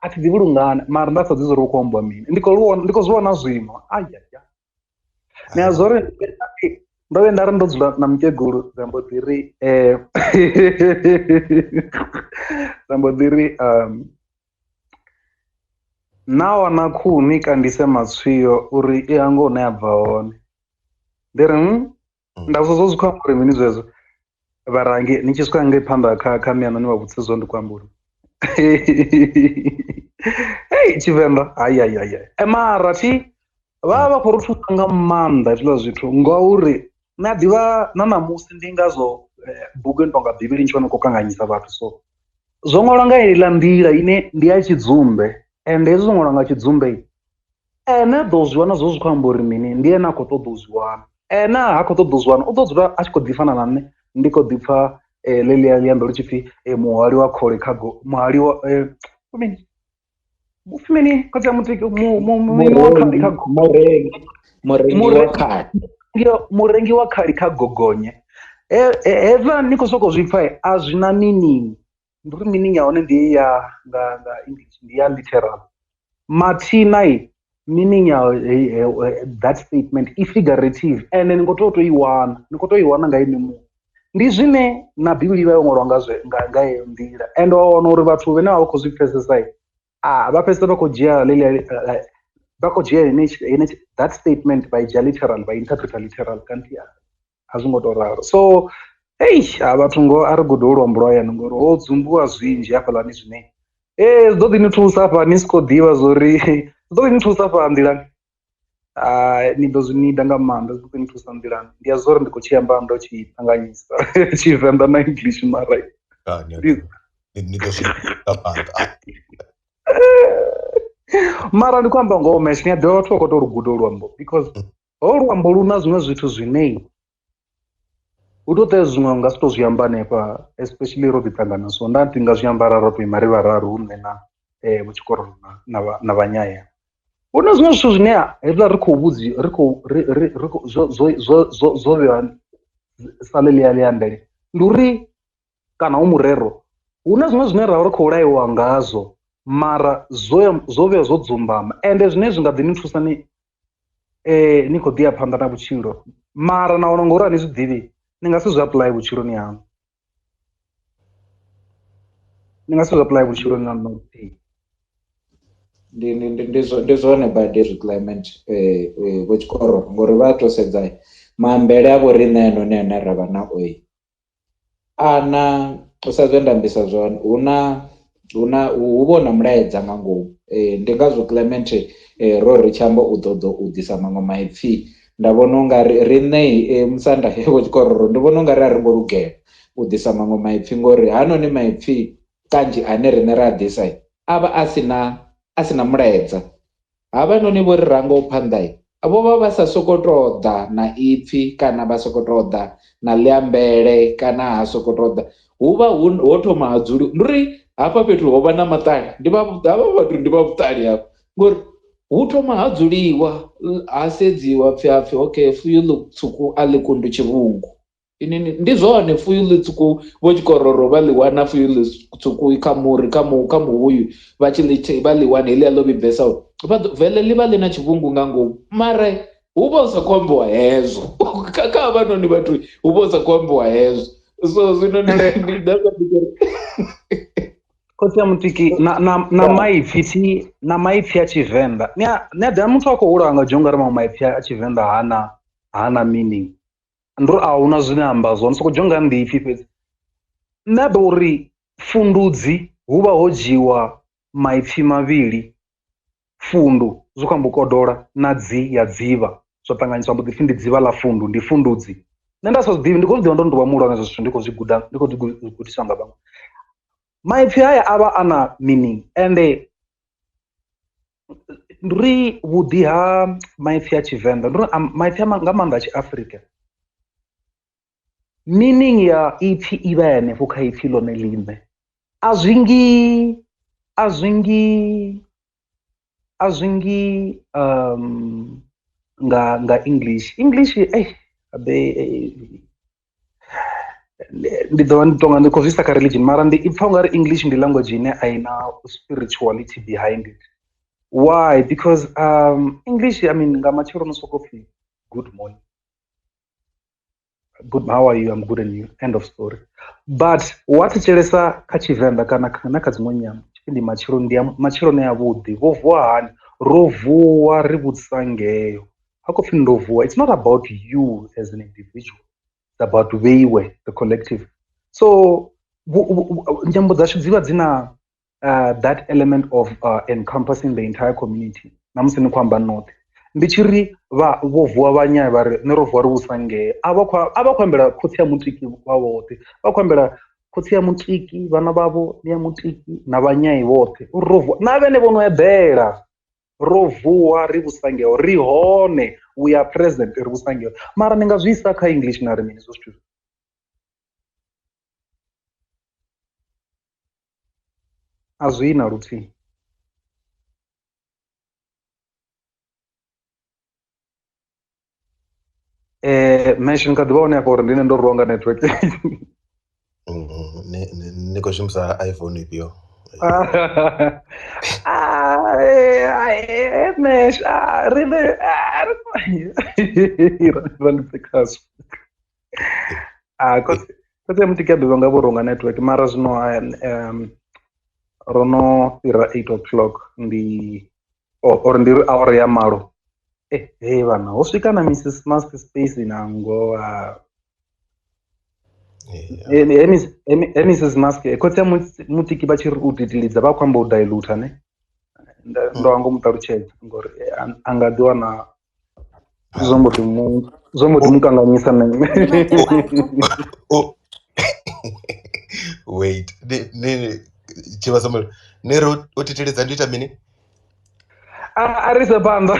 a thi ḓivhi lungana mara nda sa ḓi zwo ri khou amba mini ndi khou zwi vhona zwino ayaya ni a zwo ri ndo vhuya nda ri ndo dzula na mukegulu dza mbo ḓi ri na wana khuhu ni kandise matswiyo uri i hango hune ya bva hone ndi ri nda zwo zwi khou amba uri mini zwezwo vharangi ni tshi swika ngei phanḓa kha miano ni vha vhudzise zwo ndi khou amba uri Tshivenḓa ayayaya mara vha vha khou ri thusa nga maanḓa hezwiḽa zwithu ngauri na ḓivha na ṋamusi ndi ngazwo bugu i no tonga bivhili ni tshi vha ni khou kanganyisa vhathu so zwo ṅwalwa nga heiḽa nḓila ine ndi ya tshidzumbe ende hezwi zwo ṅwalwa nga tshidzumbe ene ḓo zwi wana zwo zwi khou amba uri mini ndi ene a khou ṱoḓa u zwi wana ene ha khou ṱoḓa u zwi wana u ḓo dzula a tshi khou ḓi fana na nṋe ndi khou ḓi pfha ḽeḽia ḽiambe lu tshi pfhi muhali wa khole muhali wa mini kotsi ya mutiki murengi wa khali kha gogonye hezwiḽa ni khou sokou zwi pfha a zwi na meaning ndi uri meaning ya hone ndi ya nga English ndi ya literal mathina meaning ya that statement i figurative ende ni khou tea u i wana nga ini muṅwe ndi zwine na bivhili vha yo ṅwalwa nga heyo nḓila ende wa wana uri vhathu vhane vha khou zwi pfhesesa vha pfhesesa vha khou dzhia vha khou dzhia that statement vha i dzhia literal vha interpreta literal kanti a zwi ngo tou ralo so vhathu ngo a ri gude u luambo lwa hayani ngori ho dzumbiwa zwinzhi hafhaḽani zwine zwi ḓo ḓi ni thusa hafha ni si khou ḓivha zwori zwi ḓo ḓi ni thusa hafha nḓilani ni ḓo zwi nida nga maanḓa zwi ḓo ḓi ni thusa nḓilani ndi ya zwo ri ndi khou tshi amba ndo tshi ṱanganyisa Tshivenḓa na English mara mara ndi khou amba ngoho mesh ni a ḓivha vhathu vha khou tou ri guda luambo because ho luambo lu na zwiṅwe zwithu zwine hu tou tea zwiṅwe nga si tou zwi amba hanefha especially ro ḓi ṱangana so nda ndi nga zwi ambara ro tou ima ri vhararu nṋe na vhutshikorolo na vhanyaya hu na zwiṅwe zwithu zwine hezwiḽa ri khou vhudzi ri khou zwo vhewa sa ḽeḽia ḽiambele ndi uri kana hu murero hu na zwiṅwe zwine ra vha ri khou laiwa ngazwo mara zwo vheya zwo dzumbama ende zwine zwi nga ḓi ni thusa ni khou ḓi ya phanḓa na vhutshilo mara na wana ngori a ni zwi ḓivhi ni nga si zwi apply vhutshiloni haṋu na nothihi ndi zwone badi hezwi Clement vho tshikoro ngori vha to sedza maambele a vho riṋe anoni ane ra vha na ana u sa zwe ndambisa zwone hu vha na mulaedza nga ngomu ndi ngazwo Clement ro ri tshi amba u ḓo u ḓisa maṅwe maipfhi nda vhona u nga ri riṋe musanda vho tshikororo ndi vhona u nga ri a ri ngo lugela u ḓisa maṅwe maipfhi ngori hanoni maipfhi kanzhi ane riṋe ra a ḓisa a vha a si na mulaedza havhanoni vho ri ranga u phanḓa vho vha vha sa sokou tou ḓa na ipfhi kana vha sokou tou ḓa na ḽiambele kana ha sokou tou ḓa hu vha ho thoma ha dzuli ndi uri hafha fhethu ho vha na maṱali havha vhathu ndi vha vhuṱali hafha ngori hu thoma ha dzuliwa ha sedziwa pfhi okay fuyu ḽitswuku a ḽi kundu tshivhungu ndi zwone fuyu ḽitswuku vho tshikororo vha ḽi wana fuyu ḽitswuku kha muhuyu vha ḽi wana heḽia ḽo vhibvesaho vele ḽi vha ḽi na tshivhungu nga ngomu mara hu vha hu sa khou ambiwa hezwo kha havhanoni vhathu hu vha hu sa khou ambiwa hezwo so zwino khotsi ya mutiki na maipfhi a Tshivenḓa ni a ḓivha muthu a khou hula nga dzhia ungari maṅwe maipfhi a Tshivenḓa hana meaning ndi uri a huna zwine amba zwone soko dzhia ungari ndi ipfhi fhedzi nṋe ḓo uri fundudzi hu vha ho dzhiwa maipfi mavhili, fundu zwi khou amba u kodola na dzi ya dzivha zwo ṱanganyiswa mbo ḓi pfhi ndi dzivha ḽa fundu, ndi fundudzi. Nṋe nda sa zwi ḓivhi, ndi khou zwi ḓivha ndo no tovha muhulwane zwithu ndi khou zwi guda, ndi khou zwi gudiswa nga vhaṅwe. Maipfi haya a vha a na meaning, ende ndi uri vhuḓi ha maipfi a Tshivenḓa ndi uri maipfi nga maanḓa a Tshiafrika, meaning ya ipfi i vha henefho kha ipfi ḽone ḽiṋe. A zwi ngi nga English ndi ḓo vha ndi tonga ndi khou zwi isa kha religion, mara ndi pfha ungari English ndi language ine a i na spirituality behind it. Why? Because English, I mean, nga matshelo no soko pfhi good morning, good, how are you, I'm good and you, end of story. But wa thetshelesa kha Tshivenḓa kana kha dziṅwe nyambo ndi matshelo, ndi matshelo ne a vhuḓi, vho vuwa hani, ro vuwa ri vhudzisa ngeyo. Ha khou pfhi ndo vuwa, it's not about you as an individual, it's about vheiwe, the collective. So nyambo dzashu dzivha dzina that element of encompassing the entire community. Namusi ni khou amba noṱhe, ndi tshi ri vho vuwa vhanyaya vha ri nṋe ro vuwa ri vhusa ngea, a vha khou ambela khotsi ya mutiki wa vhoṱhe, vha khou ambela khotsi ya mutiki, vhana vhavho ya mutiki na vhanyayi vhoṱhe, uri ro vuwa na vhene vho no eḓela, ro vuwa ri vhusa ngeo, ri hone, we are present, ri vhusa ngeo. Mara ndi nga zwi isa kha English na ri mini zwo zwithu a zwi na luthihi. Mesh ni kha ḓivha hone afha uri ndi nṋe ndo rwiwa nga network. Ni khou shumisa iPhone ifhio? Mesh really ndi khaso khotsi ya mutiki a ḓivha nga vho rwiwa nga network, mara zwino ro no fhira 8 o'clock ndi or ndi ri awara ya malo. Vhana ho swika na Mrs Mask space nango Mrs Mask khotsi ya mutiki vha tshi ri u didilidza vha khou amba u dilute ne, ndo hangwa mu ṱalutshedza ngori a nga ḓi wana zwo mbo ḓi mukanganyisa na nṋe. Wait, Tshivasamalo ne ro o titeledza ndi ita mini? A ri se phanḓa.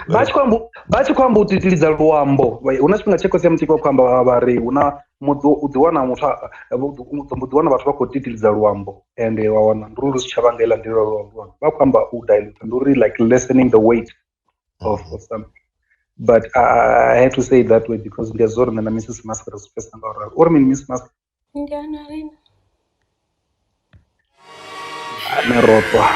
Vha tshi khou amba u titilidza luambo, hu na tshifhinga tshe khotsi ya mutiki vha khou amba vha ri hu na u ḓi wana muthu ḓi wana vhathu vha khou titilidza luambo, ende wa wana ndi uri zwi tsha vha nga iḽa nḓila luambo vha khou amba u dilute, ndi uri like lessening the weight of something. But I had to say it that way because ndi a zwo ri nṋe na Mrs Mask ri zwi pfesa nga uralo. Uri mini Miss Mask? Ndi ana rina ne rotwa